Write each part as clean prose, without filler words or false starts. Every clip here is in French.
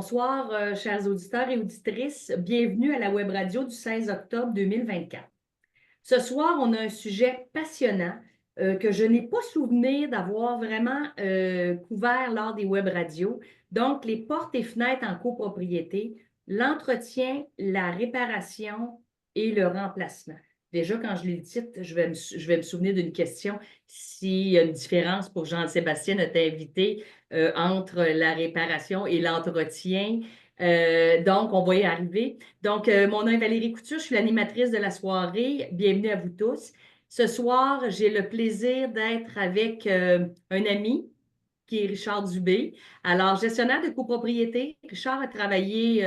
Bonsoir, chers auditeurs et auditrices. Bienvenue à la web radio du 16 octobre 2024. Ce soir, on a un sujet passionnant que je n'ai pas souvenir d'avoir vraiment couvert lors des web radios. Donc, les portes et fenêtres en copropriété, l'entretien, la réparation et le remplacement. Déjà, quand je lis le titre, je vais me souvenir d'une question. S'il y a une différence pour Jean-Sébastien, notre invité, entre la réparation et l'entretien. Donc, on va y arriver. Donc, mon nom est Valérie Couture, je suis l'animatrice de la soirée. Bienvenue à vous tous. Ce soir, j'ai le plaisir d'être avec un ami qui est Richard Dubé. Alors, gestionnaire de copropriété. Richard a travaillé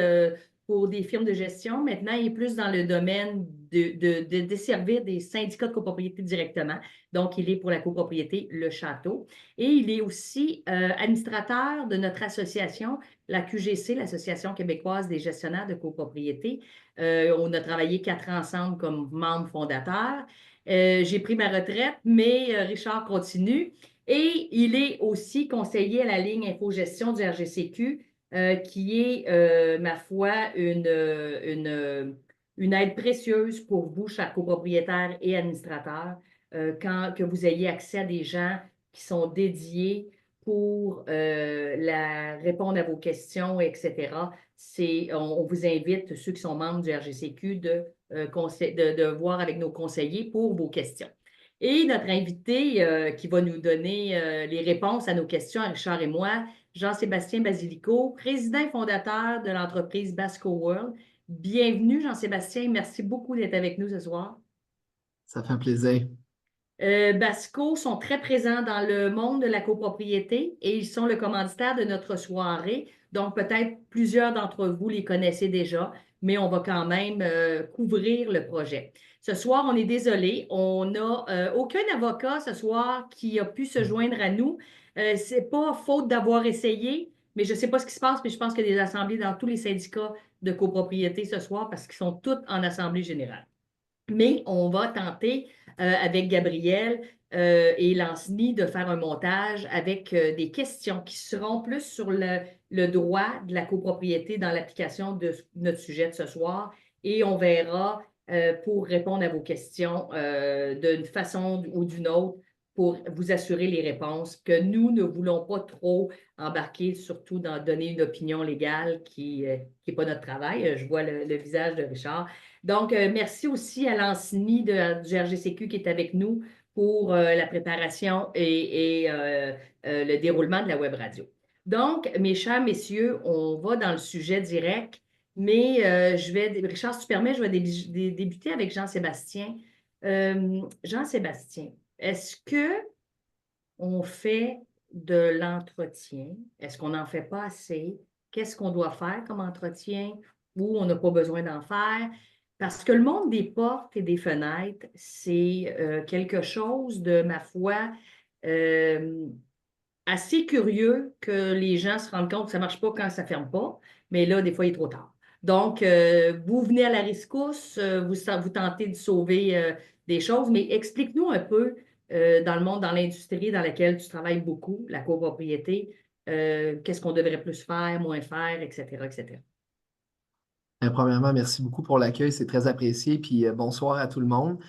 pour des firmes de gestion. Maintenant, il est plus dans le domaine de desservir des syndicats de copropriété directement. Donc, il est pour la copropriété Le Château. Et il est aussi administrateur de notre association, la QGC, l'Association québécoise des gestionnaires de copropriété. On a travaillé 4 ans ensemble comme membre fondateur. J'ai pris ma retraite, mais Richard continue. Et il est aussi conseiller à la ligne Infogestion du RGCQ, qui est, ma foi, une aide précieuse pour vous, chers copropriétaires et administrateurs, que vous ayez accès à des gens qui sont dédiés pour répondre à vos questions, etc. On vous invite, ceux qui sont membres du RGCQ, de voir avec nos conseillers pour vos questions. Et notre invité qui va nous donner les réponses à nos questions, Richard et moi, Jean-Sébastien Basilico, président et fondateur de l'entreprise Basco World. Bienvenue, Jean-Sébastien. Merci beaucoup d'être avec nous ce soir. Ça fait un plaisir. Basco sont très présents dans le monde de la copropriété et ils sont le commanditaire de notre soirée. Donc, peut-être plusieurs d'entre vous les connaissez déjà, mais on va quand même couvrir le projet. Ce soir, on est désolé, on n'a aucun avocat ce soir qui a pu se joindre à nous. C'est pas faute d'avoir essayé, mais je ne sais pas ce qui se passe, mais je pense qu'il y a des assemblées dans tous les syndicats de copropriété ce soir parce qu'ils sont tous en assemblée générale. Mais on va tenter avec Gabriel et Lanceny de faire un montage avec des questions qui seront plus sur le droit de la copropriété dans l'application de notre sujet de ce soir. Et on verra pour répondre à vos questions d'une façon ou d'une autre pour vous assurer les réponses que nous ne voulons pas trop embarquer, surtout dans donner une opinion légale qui n'est pas notre travail. Je vois le visage de Richard. Donc, merci aussi à Lanceny du RGCQ qui est avec nous pour la préparation et le déroulement de la web radio. Donc, mes chers messieurs, on va dans le sujet direct, mais Richard, si tu permets, je vais débuter avec Jean-Sébastien. Jean-Sébastien, est-ce que on fait de l'entretien? Est-ce qu'on n'en fait pas assez? Qu'est-ce qu'on doit faire comme entretien ou on n'a pas besoin d'en faire? Parce que le monde des portes et des fenêtres, c'est quelque chose de, ma foi, euh, assez curieux que les gens se rendent compte que ça ne marche pas quand ça ne ferme pas, mais là, des fois, il est trop tard. Donc, vous venez à la rescousse, vous tentez de sauver des choses, mais explique-nous un peu dans le monde, dans l'industrie dans laquelle tu travailles beaucoup, la copropriété, qu'est-ce qu'on devrait plus faire, moins faire, etc., etc. Premièrement, merci beaucoup pour l'accueil, c'est très apprécié. Puis bonsoir à tout le monde.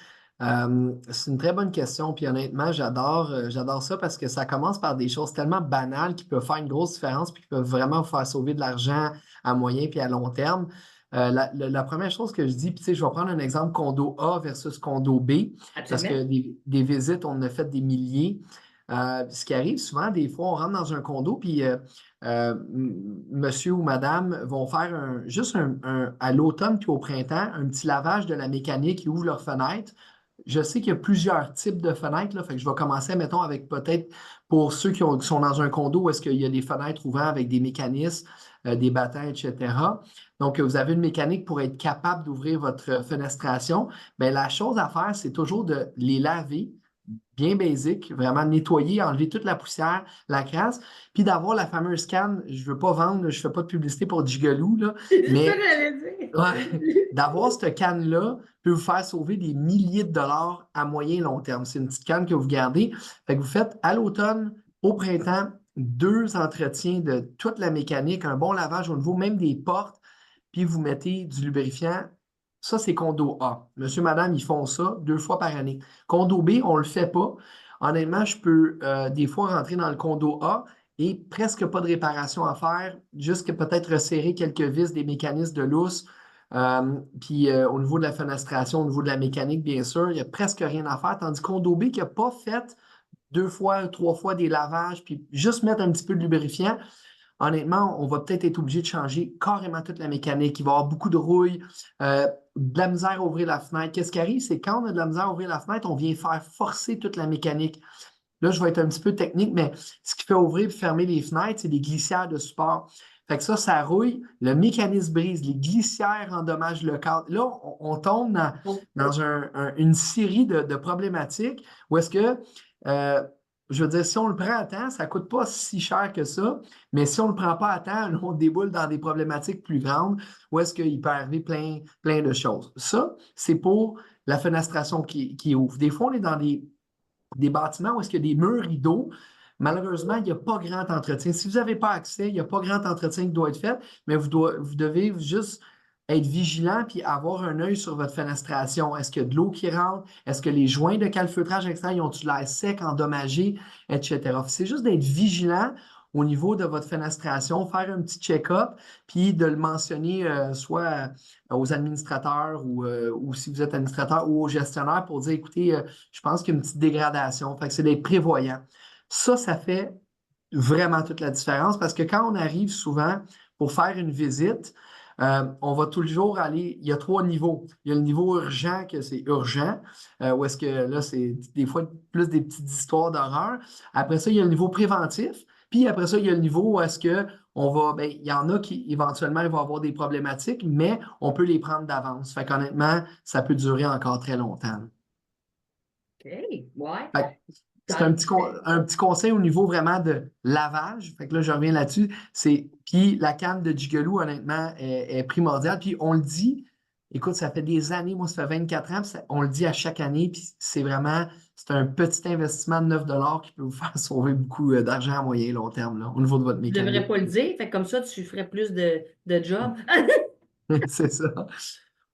C'est une très bonne question. Puis honnêtement, j'adore ça parce que ça commence par des choses tellement banales qui peuvent faire une grosse différence puis qui peuvent vraiment vous faire sauver de l'argent à moyen puis à long terme. La première chose que je dis, puis tu sais, je vais prendre un exemple condo A versus condo B, parce Absolument. que des visites, on en a fait des milliers. Ce qui arrive souvent, des fois, on rentre dans un condo, puis monsieur ou madame vont faire juste à l'automne puis au printemps, un petit lavage de la mécanique, ils ouvrent leurs fenêtres. Je sais qu'il y a plusieurs types de fenêtres, là, fait que je vais commencer, mettons, avec peut-être pour ceux qui sont dans un condo où est-ce qu'il y a des fenêtres ouvertes avec des mécanismes, des battants, etc. Donc, vous avez une mécanique pour être capable d'ouvrir votre fenestration. Bien, la chose à faire, c'est toujours de les laver bien basique, vraiment nettoyer, enlever toute la poussière, la crasse, puis d'avoir la fameuse canne. Je ne veux pas vendre, je ne fais pas de publicité pour Gigoloo, là, C'est ça que mais j'allais dire. ouais, d'avoir cette canne-là peut vous faire sauver des milliers de dollars à moyen et long terme. C'est une petite canne que vous gardez. Fait que vous faites à l'automne, au printemps 2 entretiens de toute la mécanique, un bon lavage au niveau même des portes, puis vous mettez du lubrifiant. Ça, c'est condo A. Monsieur, madame, ils font ça 2 fois par année. Condo B, on ne le fait pas. Honnêtement, je peux des fois rentrer dans le condo A et presque pas de réparation à faire, juste que peut-être resserrer quelques vis des mécanismes de lousse. Puis au niveau de la fenestration, au niveau de la mécanique, bien sûr, il n'y a presque rien à faire. Tandis condo B qui n'a pas fait 2 fois, 3 fois des lavages, puis juste mettre un petit peu de lubrifiant, honnêtement, on va peut-être être obligé de changer carrément toute la mécanique. Il va y avoir beaucoup de rouille, de la misère à ouvrir la fenêtre. Qu'est-ce qui arrive, c'est quand on a de la misère à ouvrir la fenêtre, on vient faire forcer toute la mécanique. Là, je vais être un petit peu technique, mais ce qui fait ouvrir et fermer les fenêtres, c'est des glissières de support. Fait que ça rouille, le mécanisme brise, les glissières endommagent le cadre. Là, on tombe dans une série de problématiques où est-ce que euh, je veux dire, si on le prend à temps, ça ne coûte pas si cher que ça, mais si on ne le prend pas à temps, là, on déboule dans des problématiques plus grandes où est-ce qu'il peut arriver plein de choses. Ça, c'est pour la fenestration qui ouvre. Des fois, on est dans des bâtiments où est-ce qu'il y a des murs rideaux. Malheureusement, il n'y a pas grand entretien. Si vous n'avez pas accès, il n'y a pas grand entretien qui doit être fait, mais vous devez juste être vigilant puis avoir un œil sur votre fenestration. Est-ce qu'il y a de l'eau qui rentre? Est-ce que les joints de calfeutrage extérieur ont-tu l'air sec, endommagés, etc. C'est juste d'être vigilant au niveau de votre fenestration, faire un petit check-up, puis de le mentionner soit aux administrateurs ou si vous êtes administrateur ou aux gestionnaires pour dire, écoutez, je pense qu'il y a une petite dégradation. Fait que c'est d'être prévoyant. Ça fait vraiment toute la différence parce que quand on arrive souvent pour faire une visite, on va toujours aller, il y a 3 niveaux. Il y a le niveau urgent, que c'est urgent, où est-ce que là, c'est des fois plus des petites histoires d'horreur. Après ça, il y a le niveau préventif. Puis après ça, il y a le niveau où est-ce que on va, ben, il y en a qui éventuellement ils vont avoir des problématiques, mais on peut les prendre d'avance. Fait qu'honnêtement, ça peut durer encore très longtemps. OK, ouais. Fait que c'est un petit conseil au niveau vraiment de lavage. Fait que là, je reviens là-dessus. Puis la canne de Gigolo, honnêtement, est primordiale. Puis on le dit, écoute, ça fait des années, moi, ça fait 24 ans, puis on le dit à chaque année, puis c'est un petit investissement de 9 $ qui peut vous faire sauver beaucoup d'argent à moyen et long terme, là, au niveau de votre Tu ne devrais mécanique. pas le dire, fait que comme ça, tu ferais plus de job. C'est ça.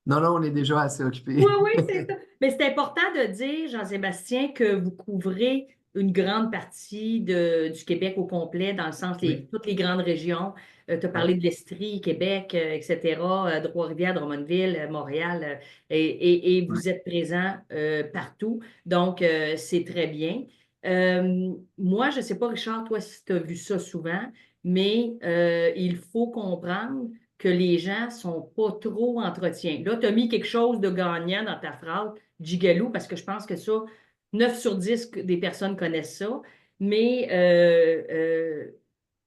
Non, non, on est déjà assez Oui, occupé. oui, c'est ça. Mais c'est important de dire, Jean-Sébastien, que vous couvrez une grande partie du Québec au complet, dans le sens Oui, toutes les grandes régions. Tu as oui, parlé de l'Estrie, Québec, etc., Trois-Rivières, Drummondville, Montréal, et oui. vous êtes présent partout. Donc, c'est très bien. Moi, je ne sais pas, Richard, toi, si tu as vu ça souvent, mais il faut comprendre que les gens ne sont pas trop entretien. Là, tu as mis quelque chose de gagnant dans ta phrase, Gigalo, parce que je pense que ça, 9 sur 10 des personnes connaissent ça, mais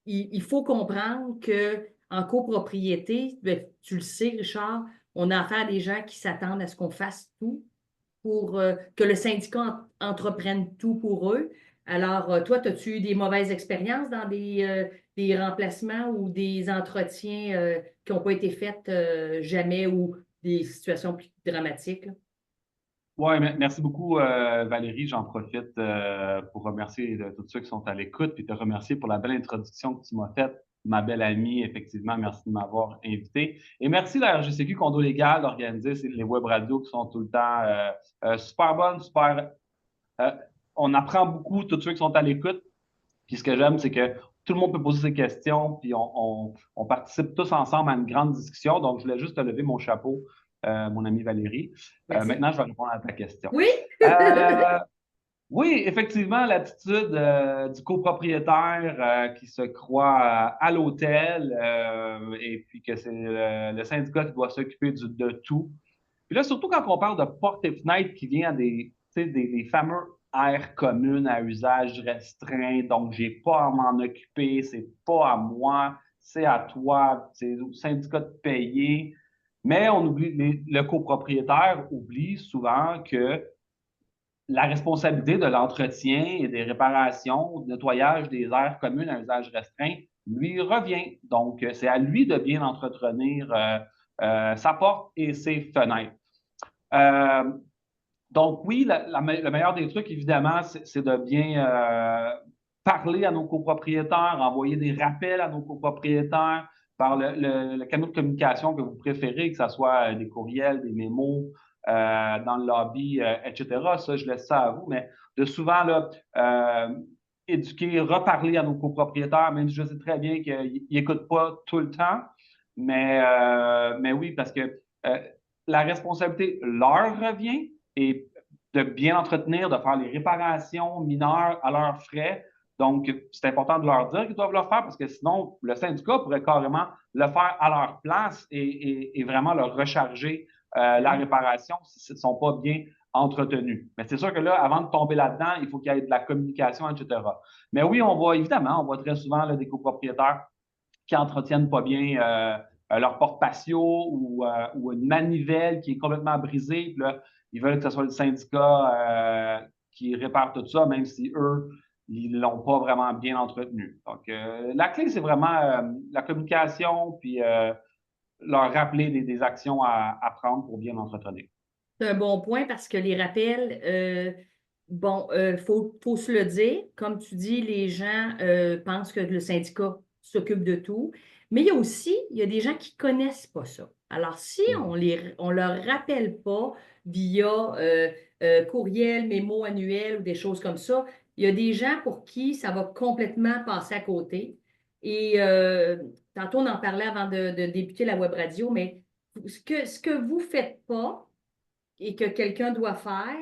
il faut comprendre qu'en copropriété, ben, tu le sais, Richard, on a affaire à des gens qui s'attendent à ce qu'on fasse tout pour que le syndicat entreprenne tout pour eux. Alors, toi, as-tu eu des mauvaises expériences dans des remplacements ou des entretiens qui n'ont pas été faits jamais ou des situations plus dramatiques, là? Oui, merci beaucoup, Valérie. J'en profite pour remercier tous ceux qui sont à l'écoute puis te remercier pour la belle introduction que tu m'as faite. Ma belle amie, effectivement, merci de m'avoir invité. Et merci la RGCQ Condo Légal d'organiser les web radios qui sont tout le temps super bonnes, super. euh, on apprend beaucoup, tous ceux qui sont à l'écoute. Puis ce que j'aime, c'est que tout le monde peut poser ses questions, puis on participe tous ensemble à une grande discussion. Donc, je voulais juste te lever mon chapeau, mon ami Valérie. Merci. Maintenant, je vais répondre à ta question. Oui? Euh, oui, effectivement, l'attitude du copropriétaire qui se croit à l'hôtel et puis que c'est le syndicat qui doit s'occuper de tout. Puis là, surtout quand on parle de portes et fenêtres qui vient à des fameux aires communes à usage restreint, donc j'ai pas à m'en occuper, c'est pas à moi, c'est à toi, c'est au syndicat de payer. Mais on oublie, le copropriétaire oublie souvent que la responsabilité de l'entretien et des réparations, du nettoyage des aires communes à usage restreint lui revient. Donc, c'est à lui de bien entretenir sa porte et ses fenêtres. Euh, donc, oui, le meilleur des trucs, évidemment, c'est de bien parler à nos copropriétaires, envoyer des rappels à nos copropriétaires par le canal de communication que vous préférez, que ce soit des courriels, des mémos, dans le lobby, etc. Ça, je laisse ça à vous, mais de souvent là, éduquer, reparler à nos copropriétaires, même si je sais très bien qu'ils n'écoutent pas tout le temps, mais oui, parce que la responsabilité leur revient et de bien entretenir, de faire les réparations mineures à leurs frais. Donc, c'est important de leur dire qu'ils doivent le faire parce que sinon, le syndicat pourrait carrément le faire à leur place et vraiment leur recharger la réparation s'ils ne sont pas bien entretenus. Mais c'est sûr que là, avant de tomber là-dedans, il faut qu'il y ait de la communication, etc. Mais oui, on voit très souvent là, des copropriétaires qui n'entretiennent pas bien leur porte-patio ou une manivelle qui est complètement brisée. Puis là, ils veulent que ce soit le syndicat qui répare tout ça, même si eux, ils ne l'ont pas vraiment bien entretenu. Donc, la clé, c'est vraiment la communication, puis leur rappeler des actions à prendre pour bien entretenir. C'est un bon point parce que les rappels, faut se le dire. Comme tu dis, les gens pensent que le syndicat s'occupe de tout. Mais il y a des gens qui ne connaissent pas ça. Alors, si on leur rappelle pas via courriel, mémo annuel ou des choses comme ça, il y a des gens pour qui ça va complètement passer à côté. Et tantôt, on en parlait avant de débuter la web radio, mais ce que vous ne faites pas, et que quelqu'un doit faire,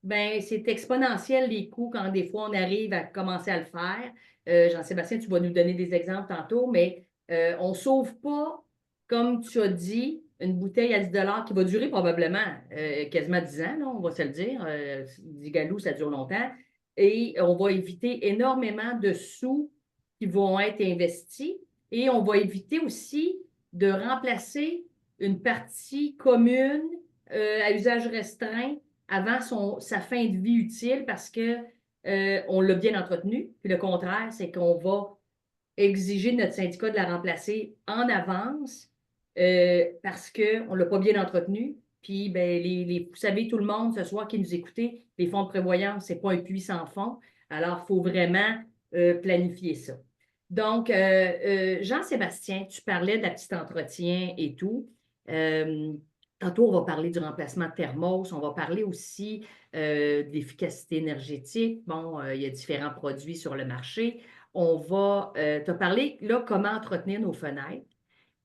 ben c'est exponentiel les coûts quand des fois on arrive à commencer à le faire. Jean-Sébastien, tu vas nous donner des exemples tantôt, mais on ne sauve pas, comme tu as dit, une bouteille à 10 qui va durer probablement quasiment 10 ans, là, on va se le dire. 10 galous, ça dure longtemps. Et on va éviter énormément de sous qui vont être investis et on va éviter aussi de remplacer une partie commune à usage restreint avant sa fin de vie utile parce que on l'a bien entretenu. Puis le contraire, c'est qu'on va exiger de notre syndicat de la remplacer en avance parce qu'on ne l'a pas bien entretenu. Puis, ben, vous savez, tout le monde ce soir qui nous écoutez, les fonds de prévoyance, ce n'est pas un puits sans fond. Alors, il faut vraiment planifier ça. Donc, Jean-Sébastien, tu parlais de la petite entretien et tout. Tantôt, on va parler du remplacement de thermos. On va parler aussi de l'efficacité énergétique. Bon, il y a différents produits sur le marché. On va te parler, là, comment entretenir nos fenêtres.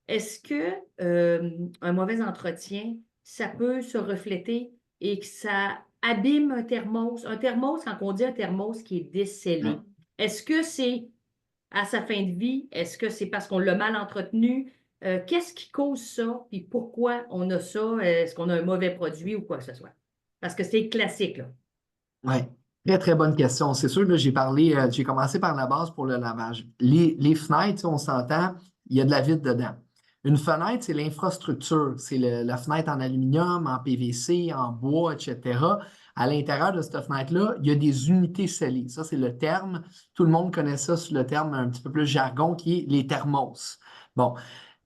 Est-ce que un mauvais entretien, ça peut se refléter et que ça abîme un thermos? Un thermos, quand on dit un thermos qui est décellé, est-ce que c'est à sa fin de vie? Est-ce que c'est parce qu'on l'a mal entretenu? Qu'est-ce qui cause ça? Puis pourquoi on a ça? Est-ce qu'on a un mauvais produit ou quoi que ce soit? Parce que c'est classique, là. Oui, très, très bonne question. C'est sûr, là, j'ai commencé par la base pour le lavage. Les fenêtres, on s'entend, il y a de la vitre dedans. Une fenêtre, c'est l'infrastructure. C'est la fenêtre en aluminium, en PVC, en bois, etc. À l'intérieur de cette fenêtre-là, il y a des unités scellées. Ça, c'est le terme. Tout le monde connaît ça sous le terme un petit peu plus jargon qui est les thermos. Bon.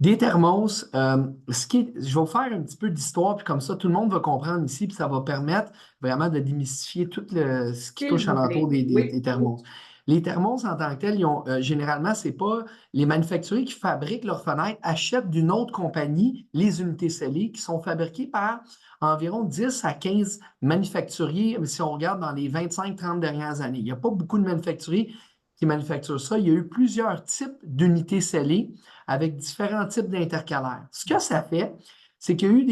Des thermos, je vais vous faire un petit peu d'histoire, puis comme ça, tout le monde va comprendre ici, puis ça va permettre vraiment de démystifier tout ce qui touche alentour des thermos. Les thermos, en tant que tels, généralement, ce n'est pas les manufacturiers qui fabriquent leurs fenêtres, achètent d'une autre compagnie les unités scellées qui sont fabriquées par environ 10 à 15 manufacturiers, si on regarde dans les 25-30 dernières années. Il n'y a pas beaucoup de manufacturiers qui manufacturent ça. Il y a eu plusieurs types d'unités scellées avec différents types d'intercalaires. Ce que ça fait, c'est qu'il y a eu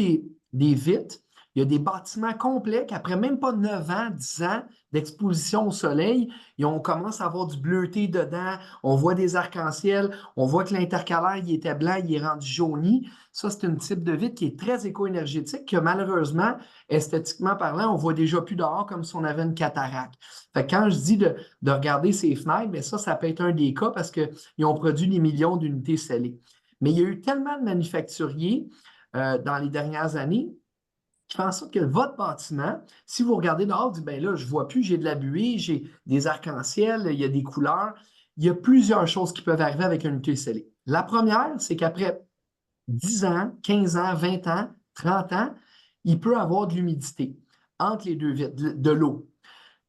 des vitres, il y a des bâtiments complets qu'après même pas 9 ans, 10 ans d'exposition au soleil, on commence à avoir du bleuté dedans, on voit des arcs-en-ciel, on voit que l'intercalaire, il était blanc, il est rendu jauni. Ça, c'est un type de vitre qui est très éco-énergétique, que malheureusement, esthétiquement parlant, on voit déjà plus dehors comme si on avait une cataracte. Fait que quand je dis de regarder ces fenêtres, bien ça peut être un des cas parce qu'ils ont produit des millions d'unités scellées. Mais il y a eu tellement de manufacturiers dans les dernières années qui font en sorte que votre bâtiment, si vous regardez dehors, vous dites, bien là, je ne vois plus, j'ai de la buée, j'ai des arcs-en-ciel, il y a des couleurs. Il y a plusieurs choses qui peuvent arriver avec une unité scellée. La première, c'est qu'après 10 ans, 15 ans, 20 ans, 30 ans, il peut avoir de l'humidité entre les deux vitres, de l'eau.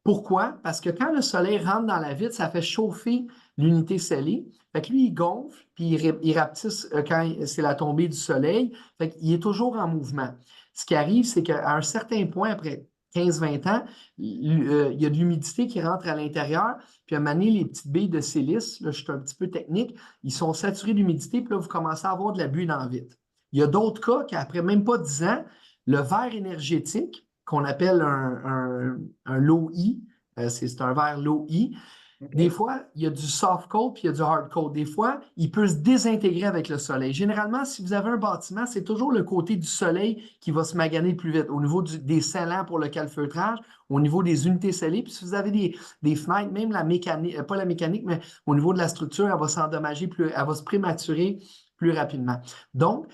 Pourquoi? Parce que quand le soleil rentre dans la vitre, ça fait chauffer l'unité scellée. Fait que lui, il gonfle, puis il rapetisse quand c'est la tombée du soleil. Fait qu'il est toujours en mouvement. Ce qui arrive, c'est qu'à un certain point, après 15-20 ans, il y a de l'humidité qui rentre à l'intérieur. Puis à un moment donné, les petites billes de silice, là, je suis un petit peu technique, ils sont saturés d'humidité, puis là, vous commencez à avoir de la buée dans la vitre. Il y a d'autres cas qu'après même pas 10 ans, le verre énergétique, qu'on appelle un low E, c'est un verre low E. Des fois, il y a du soft coat puis il y a du hard coat. Des fois, il peut se désintégrer avec le soleil. Généralement, si vous avez un bâtiment, c'est toujours le côté du soleil qui va se maganer plus vite. Au niveau des scellants pour le calfeutrage, au niveau des unités scellées. Puis si vous avez des fenêtres, même la mécanique, pas la mécanique, mais au niveau de la structure, elle va s'endommager plus, elle va se prématurer plus rapidement. Donc,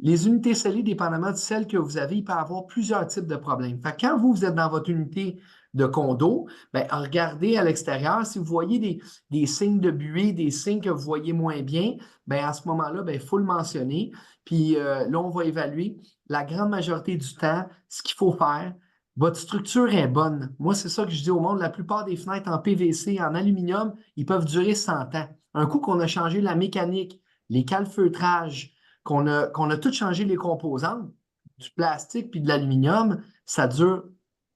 les unités scellées, dépendamment de celles que vous avez, il peut y avoir plusieurs types de problèmes. Fait que quand vous êtes dans votre unité de condo, bien, regardez à l'extérieur. Si vous voyez des signes de buée, des signes que vous voyez moins bien, bien, à ce moment-là, il faut le mentionner. Puis là, on va évaluer la grande majorité du temps ce qu'il faut faire. Votre structure est bonne. Moi, c'est ça que je dis au monde. La plupart des fenêtres en PVC, en aluminium, ils peuvent durer 100 ans. Un coup qu'on a changé la mécanique, les calfeutrages, qu'on a tout changé les composantes, du plastique puis de l'aluminium, ça dure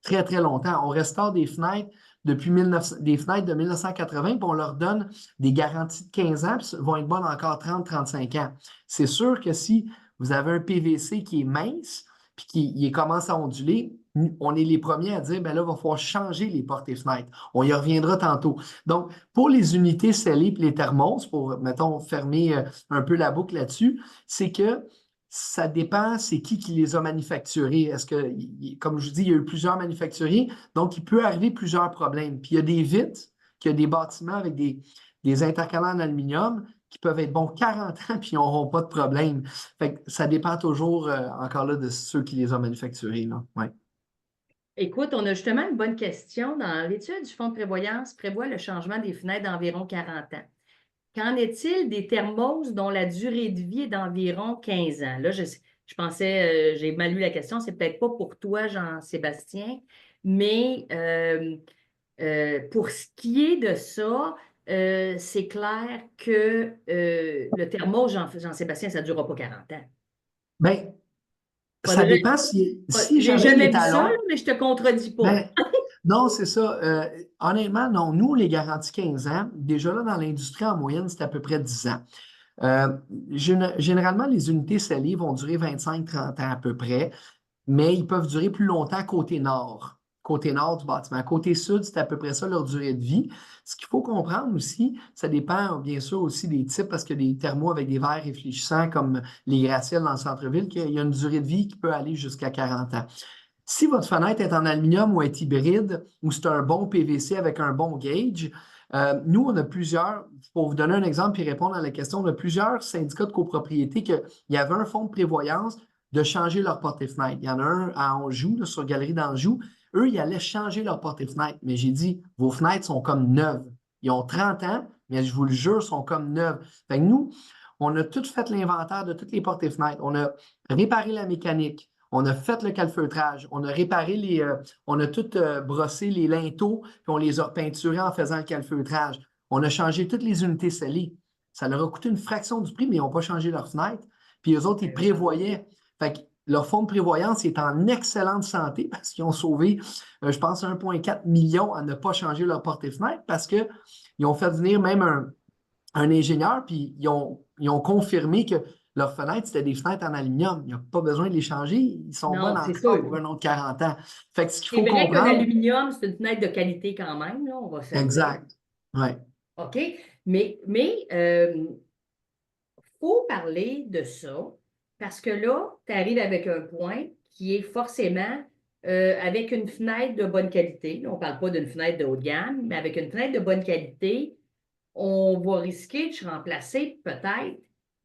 très, très longtemps. On restaure des fenêtres des fenêtres de 1980, puis on leur donne des garanties de 15 ans, puis vont être bonnes encore 30-35 ans. C'est sûr que si vous avez un PVC qui est mince, puis qui commence à onduler, on est les premiers à dire, ben là, il va falloir changer les portes et fenêtres. On y reviendra tantôt. Donc, pour les unités scellées et les thermos, pour, mettons, fermer un peu la boucle là-dessus, c'est que ça dépend, c'est qui les a manufacturés. Est-ce que, comme je vous dis, il y a eu plusieurs manufacturiers, donc il peut arriver plusieurs problèmes. Puis il y a des vitres, qu'il y a des bâtiments avec des intercalants en aluminium qui peuvent être bons 40 ans puis ils n'auront pas de problème. Fait que ça dépend toujours, encore là, de ceux qui les ont manufacturés, là. Ouais. Écoute, on a justement une bonne question. Dans l'étude du Fonds de prévoyance prévoit le changement des fenêtres d'environ 40 ans. Qu'en est-il des thermos dont la durée de vie est d'environ 15 ans? Là, je pensais, j'ai mal lu la question, c'est peut-être pas pour toi, Jean-Sébastien, mais pour ce qui est de ça, c'est clair que le thermos, Jean-Sébastien, ça ne durera pas 40 ans. Bien, ça Faudrait, dépend si j'ai jamais il jamais est vu à ça, là, long. mais je te contredis pas. Ben, non, c'est ça. Honnêtement, non. Nous, les garanties 15 ans, déjà là, dans l'industrie, en moyenne, c'est à peu près 10 ans. Euh, Généralement, les unités scellées vont durer 25-30 ans à peu près, mais ils peuvent durer plus longtemps côté nord du bâtiment. Côté sud, c'est à peu près ça leur durée de vie. Ce qu'il faut comprendre aussi, ça dépend bien sûr aussi des types, parce qu'il y a des thermos avec des verres réfléchissants comme les gratte-ciels dans le centre-ville, qu'il y a une durée de vie qui peut aller jusqu'à 40 ans. Si votre fenêtre est en aluminium ou est hybride, ou c'est un bon PVC avec un bon gauge, nous, on a plusieurs, pour vous donner un exemple et répondre à la question, on a plusieurs syndicats de copropriété qu'il y avait un fonds de prévoyance de changer leur porte et fenêtre. Il y en a un à Anjou, là, sur Galerie d'Anjou. Eux, ils allaient changer leur porte et fenêtre. Mais j'ai dit, vos fenêtres sont comme neuves. Ils ont 30 ans, mais je vous le jure, sont comme neuves. Fait que nous, on a tout fait l'inventaire de toutes les portes et fenêtres. On a réparé la mécanique. On a fait le calfeutrage, on a réparé on a tout brossé les linteaux, puis on les a peinturés en faisant le calfeutrage. On a changé toutes les unités scellées. Ça leur a coûté une fraction du prix, mais ils n'ont pas changé leurs fenêtres. Puis eux autres, ils prévoyaient. Fait que leur fonds de prévoyance est en excellente santé parce qu'ils ont sauvé, je pense, 1,4 million à ne pas changer leur porte et fenêtre parce qu'ils ont fait venir même un ingénieur, puis ils ont confirmé que leurs fenêtres, c'était des fenêtres en aluminium. Il n'y a pas besoin de les changer. Ils sont Non, bonnes c'est encore sûr. pour un autre 40 ans. Fait que ce qu'il C'est faut vrai qu'un comprendre. aluminium, c'est une fenêtre de qualité quand même, là, on va se le dire. Exact. Oui. OK? Mais faut parler de ça parce que là, tu arrives avec un point qui est forcément avec une fenêtre de bonne qualité. Là, on ne parle pas d'une fenêtre de haut de gamme, mais avec une fenêtre de bonne qualité, on va risquer de se remplacer peut-être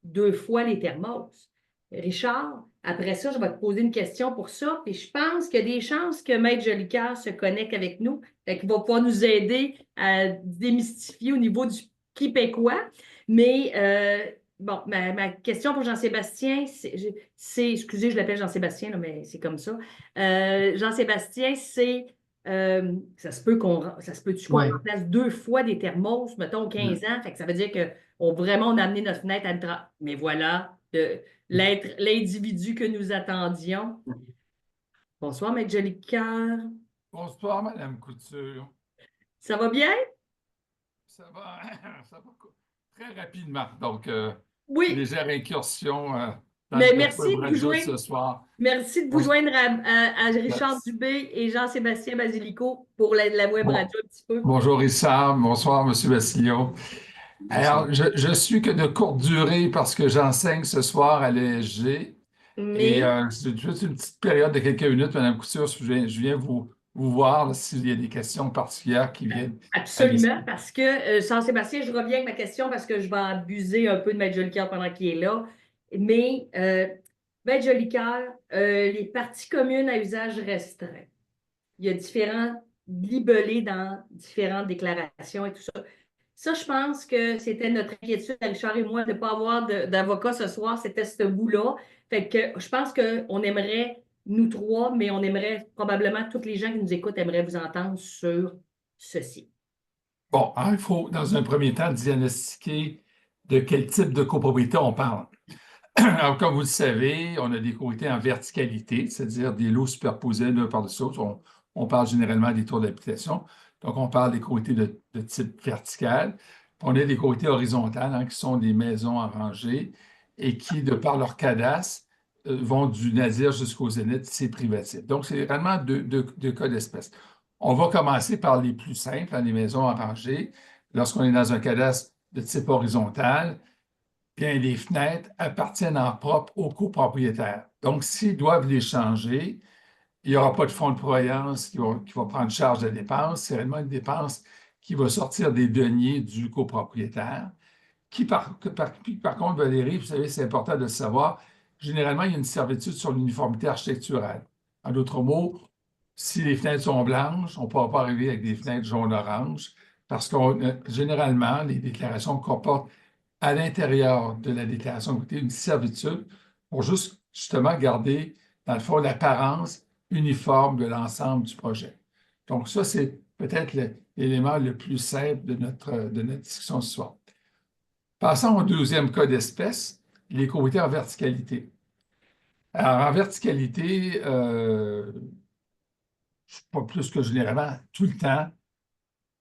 2 fois les thermos. Richard, après ça, je vais te poser une question pour ça. Et je pense qu'il y a des chances que Maître Jolicoeur se connecte avec nous. Fait qu'il va pouvoir nous aider à démystifier au niveau du québécois. Mais bon, ma question pour Jean-Sébastien, excusez, je l'appelle Jean-Sébastien, là, mais c'est comme ça. Jean-Sébastien, c'est Ça se peut-tu qu'on Ouais. remplace 2 fois des thermos, mettons 15 ans, fait que ça veut dire on a amené notre fenêtre à une mais voilà, l'individu que nous attendions. Bonsoir, Maître Jolicoeur. Bonsoir, Madame Couture. Ça va bien? Ça va, ça va très rapidement. Donc, Oui, légère incursion dans mais notre web radio ce soir. merci de vous Bon, joindre à Richard yes. Dubé et Jean-Sébastien Basilico pour la web Bon, radio un petit peu. bonjour Issam, bonsoir Monsieur Bassilio. Alors, je suis que de courte durée parce que j'enseigne ce soir à l'ESG et Mais c'est juste une petite période de quelques minutes, Madame Couture, je viens vous voir là, s'il y a des questions particulières qui viennent à absolument, l'esprit. parce que Jean-Sébastien, je reviens avec ma question parce que je vais abuser un peu de Maître Jolicoeur pendant qu'il est là. Mais Maître Jolicoeur, les parties communes à usage restreint. Il y a différents libellés dans différentes déclarations et tout ça. Ça, je pense que c'était notre inquiétude, Richard et moi, de ne pas avoir d'avocat ce soir. C'était ce bout-là. Fait que je pense qu'on aimerait, nous trois, mais on aimerait probablement, tous les gens qui nous écoutent aimeraient vous entendre sur ceci. Bon, alors, il faut, dans un premier temps, diagnostiquer de quel type de copropriété on parle. Alors, comme vous le savez, on a des copropriétés en verticalité, c'est-à-dire des lots superposés l'un par-dessus l'autre. On parle généralement des tours d'habitation. Donc, on parle des copropriétés de type vertical. On a des copropriétés horizontales, hein, qui sont des maisons en rangée et qui, de par leur cadastre, vont du nadir jusqu'au zénith, c'est privatif. Donc, c'est vraiment deux cas d'espèce. On va commencer par les plus simples, hein, les maisons en rangée. Lorsqu'on est dans un cadastre de type horizontal, bien, les fenêtres appartiennent en propre aux copropriétaires. Donc, s'ils doivent les changer, il n'y aura pas de fonds de croyance qui va prendre charge de la dépense. C'est réellement une dépense qui va sortir des deniers du copropriétaire. Par contre, Valérie, vous savez, c'est important de le savoir, généralement, il y a une servitude sur l'uniformité architecturale. En d'autres mots, si les fenêtres sont blanches, on ne pourra pas arriver avec des fenêtres jaune-orange parce que généralement, les déclarations comportent à l'intérieur de la déclaration de côté une servitude pour justement garder, dans le fond, l'apparence uniforme de l'ensemble du projet. Donc, ça, c'est peut-être l'élément le plus simple de notre discussion ce soir. Passons au deuxième cas d'espèce, les copropriétés en verticalité. Alors, en verticalité, pas plus que généralement, tout le temps,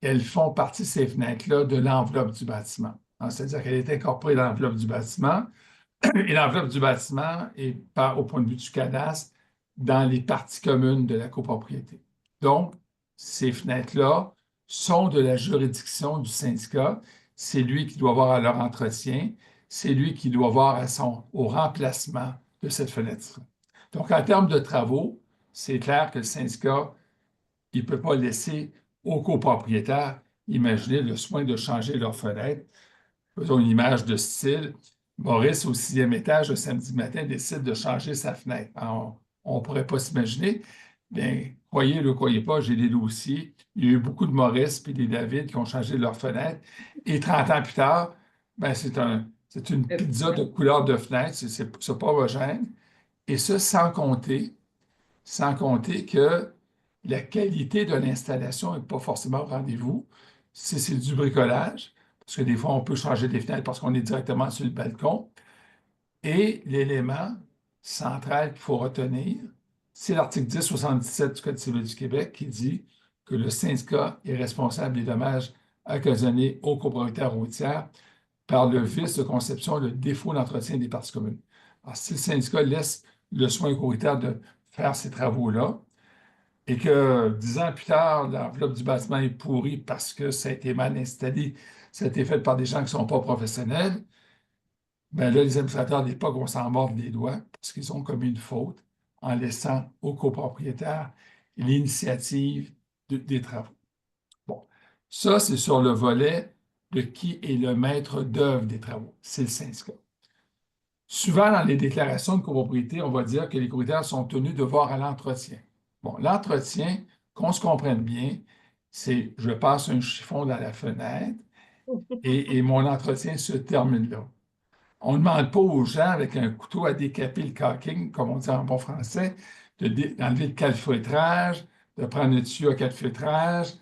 elles font partie, ces fenêtres-là, de l'enveloppe du bâtiment. Hein, c'est-à-dire qu'elle est incorporée dans l'enveloppe du bâtiment et l'enveloppe du bâtiment est, au point de vue du cadastre, dans les parties communes de la copropriété. Donc, ces fenêtres-là sont de la juridiction du syndicat. C'est lui qui doit voir à leur entretien, c'est lui qui doit voir au remplacement de cette fenêtre. Donc, en termes de travaux, c'est clair que le syndicat, il ne peut pas laisser aux copropriétaires imaginer le soin de changer leur fenêtre. Faisons une image de style. Maurice, au 6e étage, le samedi matin, décide de changer sa fenêtre. Alors, on ne pourrait pas s'imaginer. Bien, croyez-le, croyez pas, j'ai des dossiers. Il y a eu beaucoup de Maurice et des David qui ont changé leur fenêtre. Et 30 ans plus tard, ben, c'est une pizza de couleur de fenêtre. C'est pas homogène. Et ça, sans compter que la qualité de l'installation n'est pas forcément au rendez-vous. Si c'est du bricolage, parce que des fois, on peut changer des fenêtres parce qu'on est directement sur le balcon. Et l'élément central qu'il faut retenir, c'est l'article 1077 du Code civil du Québec qui dit que le syndicat est responsable des dommages occasionnés aux copropriétaires routières par le vice de conception, le défaut d'entretien des parties communes. Alors, si le syndicat laisse le soin aux copropriétaires de faire ces travaux-là, et que 10 ans plus tard, l'enveloppe du bâtiment est pourrie parce que ça a été mal installé, ça a été fait par des gens qui ne sont pas professionnels, bien là, les administrateurs de l'époque vont s'en mordre les doigts parce qu'ils ont commis une faute en laissant aux copropriétaires l'initiative des travaux. Bon, ça, c'est sur le volet de qui est le maître d'œuvre des travaux. C'est le syndicat. Souvent, dans les déclarations de copropriété, on va dire que les copropriétaires sont tenus de voir à l'entretien. Bon, l'entretien, qu'on se comprenne bien, c'est je passe un chiffon dans la fenêtre et mon entretien se termine là. On ne demande pas aux gens avec un couteau à décaper le caulking, comme on dit en bon français, d'enlever le calfeutrage, de prendre un tissu à 4 feutrages,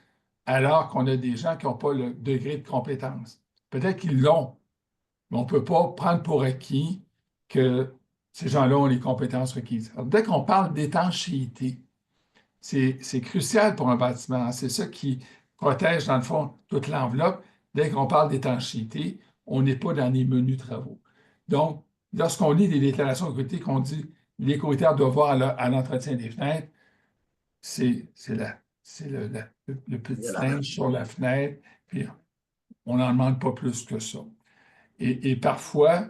alors qu'on a des gens qui n'ont pas le degré de compétence. Peut-être qu'ils l'ont, mais on ne peut pas prendre pour acquis que ces gens-là ont les compétences requises. Alors, dès qu'on parle d'étanchéité, c'est crucial pour un bâtiment. C'est ça qui protège, dans le fond, toute l'enveloppe. Dès qu'on parle d'étanchéité, on n'est pas dans les menus travaux. Donc, lorsqu'on lit des déclarations de sécurité qu'on dit les courtiers doivent voir à l'entretien des fenêtres, c'est le petit linge sur la fenêtre, puis on n'en demande pas plus que ça. Et parfois,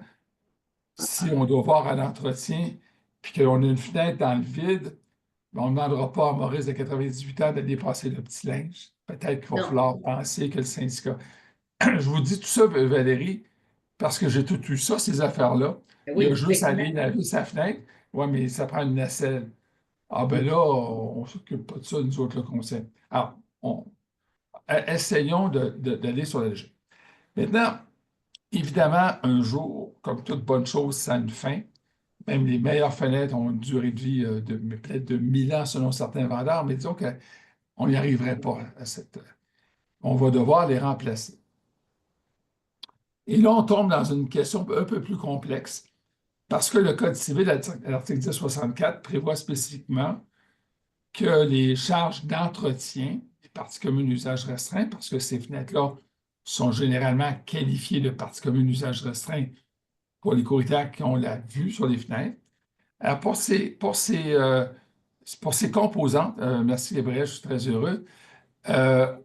si on doit voir à l'entretien, puis qu'on a une fenêtre dans le vide, on ne demandera pas à Maurice de 98 ans de dépasser le petit linge. Peut-être qu'il va falloir penser que le syndicat. Je vous dis tout ça, Valérie, parce que j'ai tout eu ça, ces affaires-là. Oui, il y a juste à aller laver sa fenêtre. Oui, mais ça prend une nacelle. Ah ben là, on ne s'occupe pas de ça, nous autres, le conseil. Alors, essayons d'aller sur la logique. Maintenant, évidemment, un jour, comme toute bonne chose, ça a une fin. Même les meilleures fenêtres ont une durée de vie peut-être de 1000 ans selon certains vendeurs, mais disons qu'on n'y arriverait pas à cette. On va devoir les remplacer. Et là, on tombe dans une question un peu plus complexe, parce que le Code civil, à l'article 1064, prévoit spécifiquement que les charges d'entretien des parties communes d'usage restreint, parce que ces fenêtres-là sont généralement qualifiées de parties communes d'usage restreint pour les courtiers qui ont la vue sur les fenêtres. Alors pour ces composantes, merci Gabriel, je suis très heureux,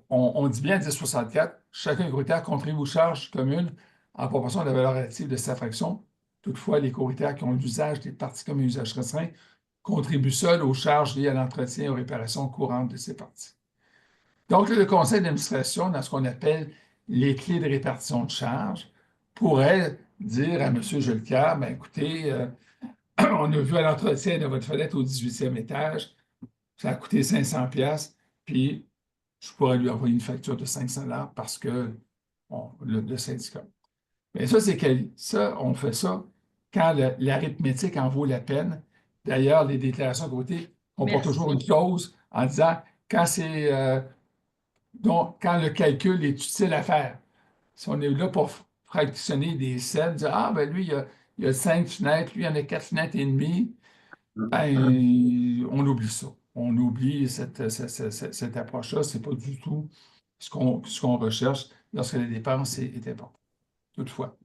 on dit bien à 1064, chacun des courtiers contribue aux charges communes en proportion de la valeur relative de sa fraction. Toutefois, les courtiers qui ont l'usage des parties communes d'usage restreint contribuent seuls aux charges liées à l'entretien et aux réparations courantes de ces parties. Donc, le conseil d'administration, dans ce qu'on appelle les clés de répartition de charges, pourrait dire à M. Jolicoeur, ben, écoutez, on a vu à l'entretien de votre fenêtre au 18e étage, ça a coûté 500$, puis je pourrais lui envoyer une facture de 500$ parce que le syndicat. Mais ça, c'est ça, on fait ça quand l'arithmétique en vaut la peine. D'ailleurs, les déclarations de côté comportent toujours une clause en disant quand quand le calcul est utile à faire. Si on est là pour fractionner des scènes, dire ah, ben lui, il y a 5 fenêtres, lui, il y en a 4 fenêtres et demie, ben, on oublie ça. On oublie cette approche-là. Ce n'est pas du tout ce qu'on recherche lorsque la dépense est importante. Toutefois,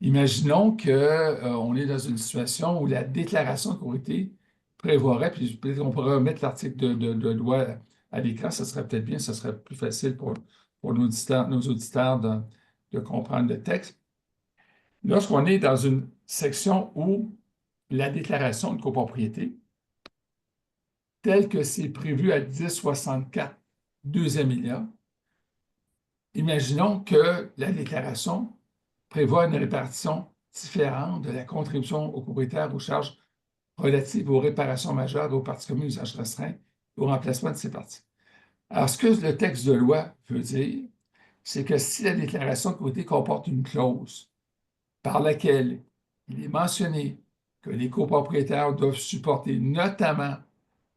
imaginons qu'on est dans une situation où la déclaration de sécurité prévoirait, puis peut-être qu'on pourrait remettre l'article de loi à l'écran, ça serait peut-être bien, ça serait plus facile pour nos auditeurs de comprendre le texte. Lorsqu'on est dans une section où la déclaration de copropriété, telle que c'est prévu à 1064, deuxième alinéa, imaginons que la déclaration prévoit une répartition différente de la contribution aux propriétaires aux charges relatives aux réparations majeures aux parties communes d'usage restreint et au remplacement de ces parties. Alors, ce que le texte de loi veut dire, c'est que si la déclaration de côté comporte une clause par laquelle il est mentionné que les copropriétaires doivent supporter notamment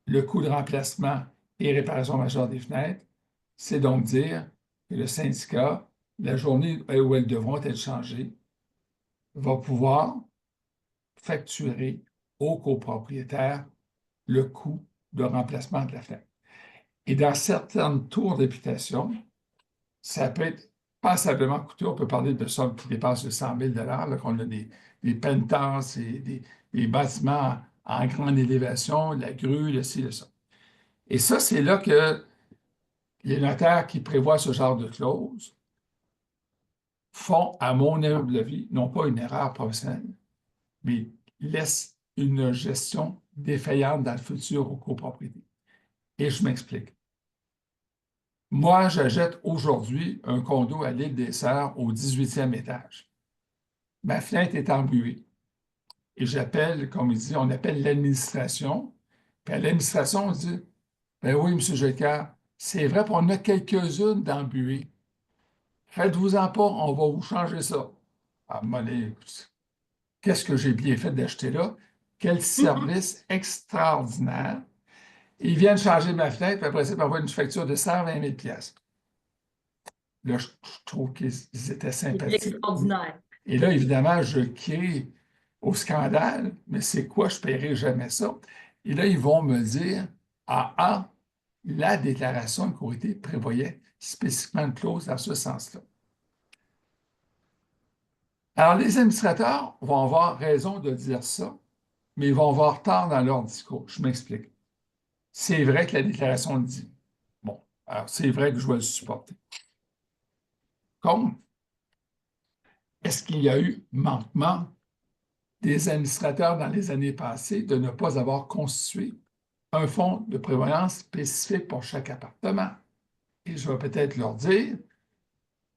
le coût de remplacement et réparation majeure des fenêtres, c'est donc dire que le syndicat, la journée où elles devront être changées, va pouvoir facturer aux copropriétaires le coût de remplacement de la fenêtre. Et dans certaines tours d'habitation, ça peut être passablement coûteux. On peut parler de sommes qui dépassent de 100 000 là, qu'on a des penthouses et des bâtiments en grande élévation, la grue, le ci, le ça. Et ça, c'est là que les notaires qui prévoient ce genre de clause font, à mon humble avis, non pas une erreur professionnelle, mais laissent une gestion défaillante dans le futur aux copropriétés. Et je m'explique. Moi, j'achète aujourd'hui un condo à l'île des Sœurs au 18e étage. Ma fenêtre est embuée. Et j'appelle, comme il dit, on appelle l'administration. Puis à l'administration, on dit ben oui, M. Jolicoeur, c'est vrai, puis on a quelques-unes d'embuées. Faites-vous-en pas, on va vous changer ça. Ah, qu'est-ce que j'ai bien fait d'acheter là? Quel service extraordinaire! Ils viennent changer ma fenêtre, puis après ça, ils m'envoient une facture de 120 000 $. Là, je trouve qu'ils étaient C'est sympathiques. extraordinaire. Et là, évidemment, je crie au scandale, mais c'est quoi, je ne paierai jamais ça. Et là, ils vont me dire, la déclaration de courtier prévoyait spécifiquement une clause dans ce sens-là. Alors, les administrateurs vont avoir raison de dire ça, mais ils vont avoir tort dans leur discours. Je m'explique. C'est vrai que la déclaration le dit. Bon, alors c'est vrai que je vais le supporter. Comme, est-ce qu'il y a eu manquement des administrateurs dans les années passées de ne pas avoir constitué un fonds de prévoyance spécifique pour chaque appartement? Et je vais peut-être leur dire,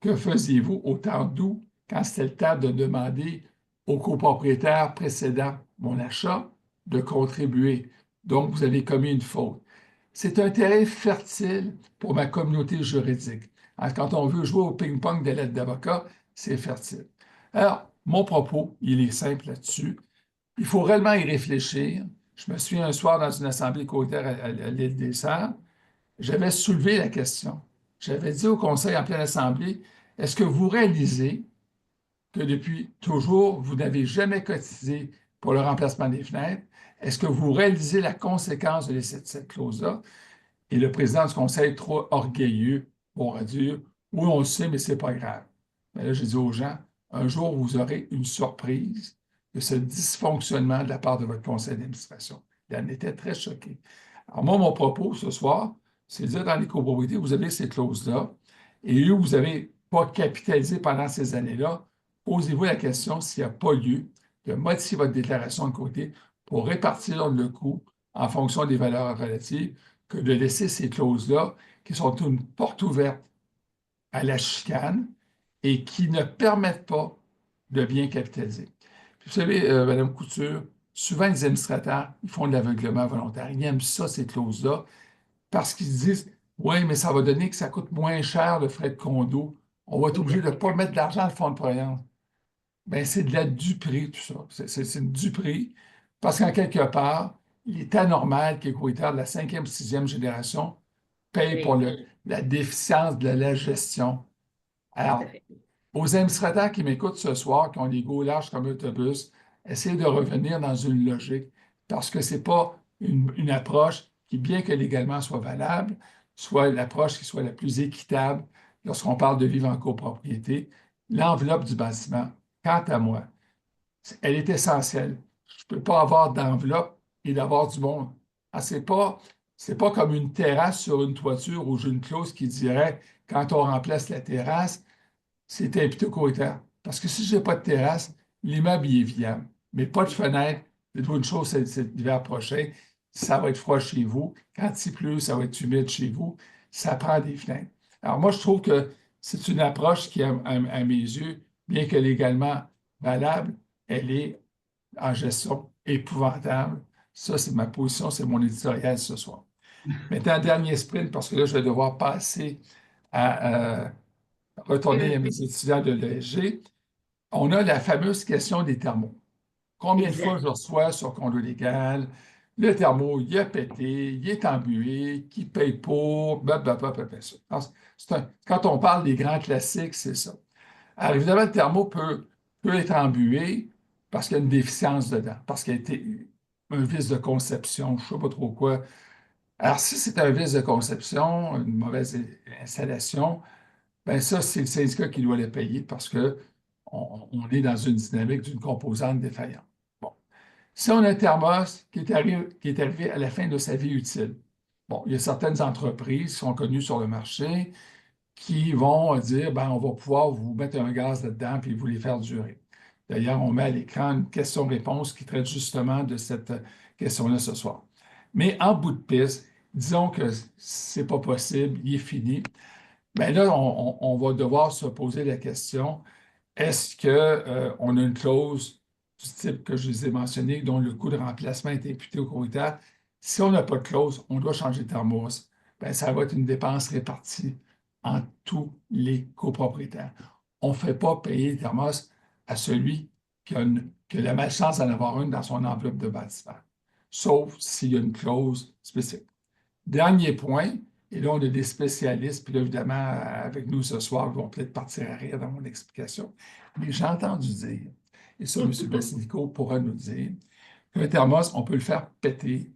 que faisiez-vous au temps d'août quand c'était le temps de demander aux copropriétaires précédents mon achat de contribuer? Donc, vous avez commis une faute. C'est un terrain fertile pour ma communauté juridique. Alors, quand on veut jouer au ping-pong des lettres d'avocat, c'est fertile. Alors, mon propos, il est simple là-dessus. Il faut réellement y réfléchir. Je me souviens un soir dans une assemblée côtière à l'île des Sœurs, j'avais soulevé la question. J'avais dit au conseil en pleine assemblée, est-ce que vous réalisez que depuis toujours, vous n'avez jamais cotisé pour le remplacement des fenêtres? Est-ce que vous réalisez la conséquence de cette clause-là? Et le président du conseil, trop orgueilleux, pourra dire, oui, on le sait, mais ce n'est pas grave. Mais là, j'ai dit aux gens, un jour, vous aurez une surprise de ce dysfonctionnement de la part de votre conseil d'administration. Il en était très choqué. Alors, moi, mon propos ce soir, c'est de dire dans les copropriétés, vous avez ces clauses-là, et où vous n'avez pas capitalisé pendant ces années-là, posez-vous la question s'il n'y a pas lieu de modifier votre déclaration de côté pour répartir le coût en fonction des valeurs relatives que de laisser ces clauses-là qui sont une porte ouverte à la chicane et qui ne permettent pas de bien capitaliser. Puis, vous savez, Mme Couture, souvent les administrateurs, ils font de l'aveuglement volontaire. Ils aiment ça, ces clauses-là, parce qu'ils se disent, oui, mais ça va donner que ça coûte moins cher le frais de condo. On va être obligé de ne pas mettre d'argent dans le fonds de prévoyance. Bien, c'est de la duperie, tout ça. C'est une duperie, parce qu'en quelque part, il est anormal que les courtiers de la 5e, 6e génération payent pour la déficience de la gestion. Alors, aux administrateurs qui m'écoutent ce soir, qui ont des go larges comme autobus, essayez de revenir dans une logique, parce que ce n'est pas une approche qui, bien que légalement soit valable, soit l'approche qui soit la plus équitable lorsqu'on parle de vivre en copropriété. L'enveloppe du bâtiment, quant à moi, elle est essentielle. Je ne peux pas avoir d'enveloppe et d'avoir du monde. Ah, ce n'est pas comme une terrasse sur une toiture où j'ai une clause qui dirait, quand on remplace la terrasse, c'est imputable au courtier. Parce que si je n'ai pas de terrasse, l'immeuble est viable. Mais pas de fenêtre, dites-vous une chose, c'est l'hiver prochain, ça va être froid chez vous. Quand il pleut, ça va être humide chez vous. Ça prend des fenêtres. Alors moi, je trouve que c'est une approche qui, à mes yeux, bien que légalement valable, elle est en gestion épouvantable. Ça, c'est ma position, c'est mon éditorial ce soir. Maintenant, dernier sprint, parce que là, je vais devoir passer à retourner à mes étudiants de l'ESG. On a la fameuse question des thermos. Combien de fois je reçois sur condo légal, le thermo, il a pété, il est embué, qui paye pour, blablabla. Quand on parle des grands classiques, c'est ça. Alors, évidemment, le thermo peut être embué parce qu'il y a une déficience dedans, parce qu'il a été un vice de conception, je ne sais pas trop quoi. Alors, si c'est un vice de conception, une mauvaise installation, bien ça, c'est le syndicat qui doit le payer parce qu'on est dans une dynamique d'une composante défaillante. Bon. Si on a un thermos qui est arrivé à la fin de sa vie utile, bon, il y a certaines entreprises qui sont connues sur le marché qui vont dire, ben, on va pouvoir vous mettre un gaz là-dedans puis vous les faire durer. D'ailleurs, on met à l'écran une question-réponse qui traite justement de cette question-là ce soir. Mais en bout de piste, disons que ce n'est pas possible, il est fini. Bien là, on va devoir se poser la question, est-ce qu'on a une clause du type que je vous ai mentionné, dont le coût de remplacement est imputé au courtier? Si on n'a pas de clause, on doit changer de thermos. Bien, ça va être une dépense répartie entre tous les copropriétaires. On ne fait pas payer le thermos à celui qui a la malchance d'en avoir une dans son enveloppe de bâtiment, sauf s'il y a une clause spécifique. Dernier point, et là, on a des spécialistes, puis là, évidemment, avec nous ce soir, ils vont peut-être partir à rire dans mon explication. Mais j'ai entendu dire, et ça, M. Bassilico pourra nous dire, qu'un thermos, on peut le faire péter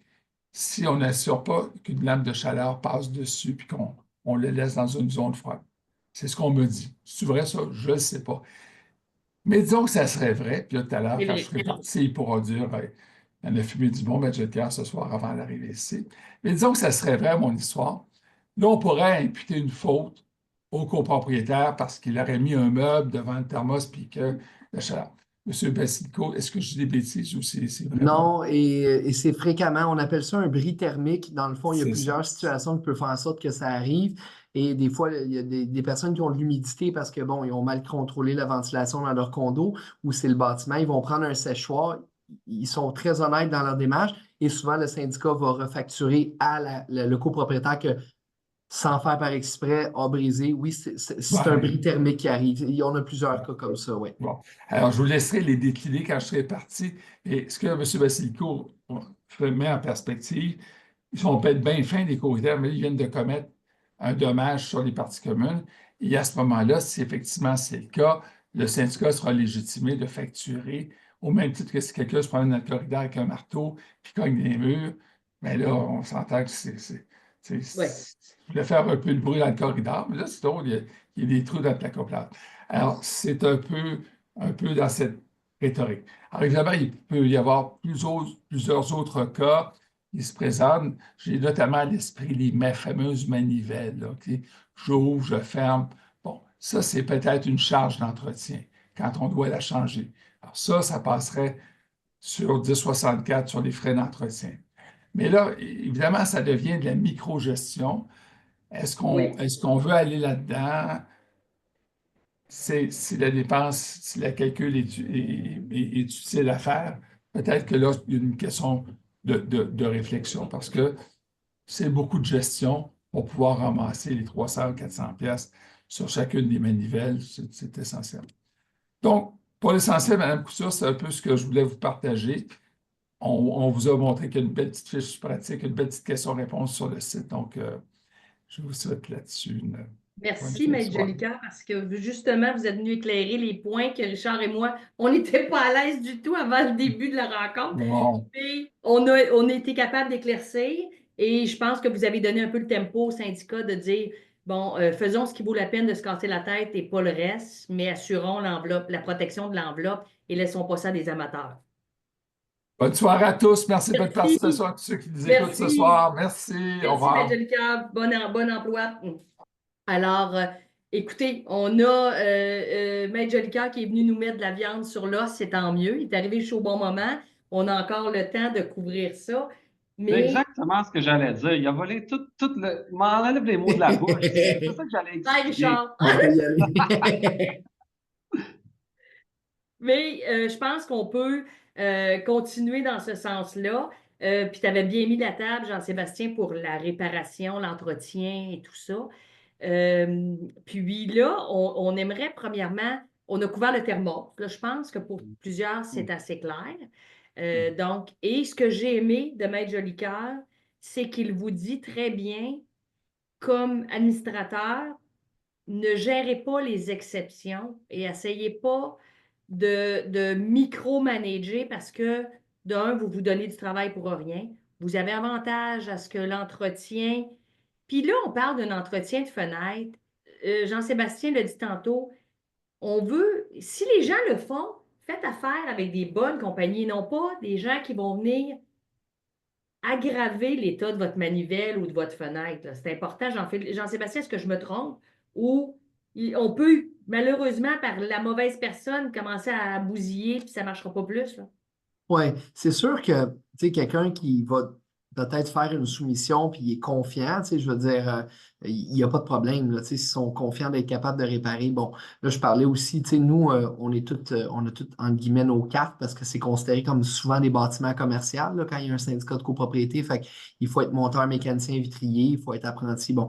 si on n'assure pas qu'une lame de chaleur passe dessus puis qu'on le laisse dans une zone froide. C'est ce qu'on me dit. C'est vrai, ça? Je ne sais pas. Mais disons que ça serait vrai. Puis là, tout à l'heure, C'est quand je vrai. serai parti, il pourra dire il en a fumé du bon budget de cœur ce soir avant d'arriver ici. Mais disons que ça serait vrai, mon histoire. Là, on pourrait imputer une faute au copropriétaire parce qu'il aurait mis un meuble devant le thermos puis que la chaleur. Monsieur Bassilico, est-ce que je dis des bêtises ou c'est vraiment. Non, et c'est fréquemment, on appelle ça un bris thermique. Dans le fond, il y a C'est ça. plusieurs situations qui peuvent faire en sorte que ça arrive. Et des fois, il y a des personnes qui ont de l'humidité parce que, bon, ils ont mal contrôlé la ventilation dans leur condo ou c'est le bâtiment. Ils vont prendre un séchoir. Ils sont très honnêtes dans leur démarche et souvent, le syndicat va refacturer à le copropriétaire que sans faire par exprès, a brisé. Oui, c'est un bris Ouais. thermique qui arrive. Il y en a plusieurs cas comme ça, oui. Bon. Alors, je vous laisserai les décliner quand je serai parti. Et ce que M. Bassilico met en perspective, ils sont peut-être bien fins, les copropriétaires, mais ils viennent de commettre un dommage sur les parties communes. Et à ce moment-là, si effectivement c'est le cas, le syndicat sera légitimé de facturer, au même titre que si quelqu'un se promène dans le corridor avec un marteau puis cogne des murs. Mais là, on s'entend que Ouais. je voulais faire un peu de bruit dans le corridor, mais là, c'est drôle, il y a des trous dans le placoplate. Alors, c'est un peu dans cette rhétorique. Alors, évidemment, il peut y avoir plusieurs autres cas qui se présentent. J'ai notamment à l'esprit les fameuses manivelles, là, OK? J'ouvre, je ferme. Bon, ça, c'est peut-être une charge d'entretien quand on doit la changer. Alors, ça passerait sur 1064 sur les frais d'entretien. Mais là, évidemment, ça devient de la microgestion. Oui. Est-ce qu'on veut aller là-dedans? Si la dépense, si la calcul est utile à faire, peut-être que là, il y a une question de réflexion parce que c'est beaucoup de gestion pour pouvoir ramasser les 300 ou 400 pièces sur chacune des manivelles. C'est essentiel. Donc, pour l'essentiel, Mme Couture, c'est un peu ce que je voulais vous partager. On vous a montré qu'il y a une belle petite fiche pratique, une belle petite question-réponse sur le site. Donc, je vous souhaite là-dessus une bonne Merci, fin de Maître soirée. Jolicoeur, parce que justement, vous êtes venu éclairer les points que Richard et moi, on n'était pas à l'aise du tout avant le début de la rencontre. Bon, Puis, on a été capable d'éclaircir et je pense que vous avez donné un peu le tempo au syndicat de dire, bon, faisons ce qui vaut la peine de se casser la tête et pas le reste, mais assurons l'enveloppe, la protection de l'enveloppe et laissons pas ça des amateurs. bonne soirée à tous. Merci de votre Merci, participation à tous ceux qui nous écoutent ce merci, soir. Merci. Au merci, Maître revoir. Jolicoeur. Bon emploi. Alors, écoutez, on a Maître Jolicoeur qui est venu nous mettre de la viande sur l'os, c'est tant mieux. Il est arrivé juste au bon moment. On a encore le temps de couvrir ça. C'est Mais, exactement ce que j'allais dire. Il a volé tout le. Il m'en enlève les mots de la bouche. C'est ça que j'allais bye expliquer. Richard. On peut y aller. Mais je pense qu'on peut continuer dans ce sens-là. Puis tu avais bien mis la table, Jean-Sébastien, pour la réparation, l'entretien et tout ça. Puis là, on aimerait premièrement, on a couvert le thermos. Là, je pense que pour plusieurs, c'est assez clair. Donc, et ce que j'ai aimé de Maître Jolicoeur, c'est qu'il vous dit très bien, comme administrateur, ne gérez pas les exceptions et essayez pas de micromanager parce que, d'un, vous vous donnez du travail pour rien. Vous avez avantage à ce que l'entretien. Puis là, on parle d'un entretien de fenêtre. Jean-Sébastien l'a dit tantôt, on veut, si les gens le font, faites affaire avec des bonnes compagnies, non pas des gens qui vont venir aggraver l'état de votre manivelle ou de votre fenêtre. C'est important, Jean-Sébastien, est-ce que je me trompe? Ou on peut, malheureusement, par la mauvaise personne, commencer à bousiller, puis ça ne marchera pas plus, là. Oui, c'est sûr que tu sais, quelqu'un qui va peut-être faire une soumission puis il est confiant, tu sais, je veux dire, il n'y a pas de problème, là, tu sais, s'ils sont confiants d'être capables de réparer. Bon, là, je parlais aussi, tu sais, nous, on a toutes, entre guillemets, nos cartes parce que c'est considéré comme souvent des bâtiments commerciaux, là, quand il y a un syndicat de copropriété. Fait qu'il faut être monteur mécanicien vitrier, il faut être apprenti. Bon,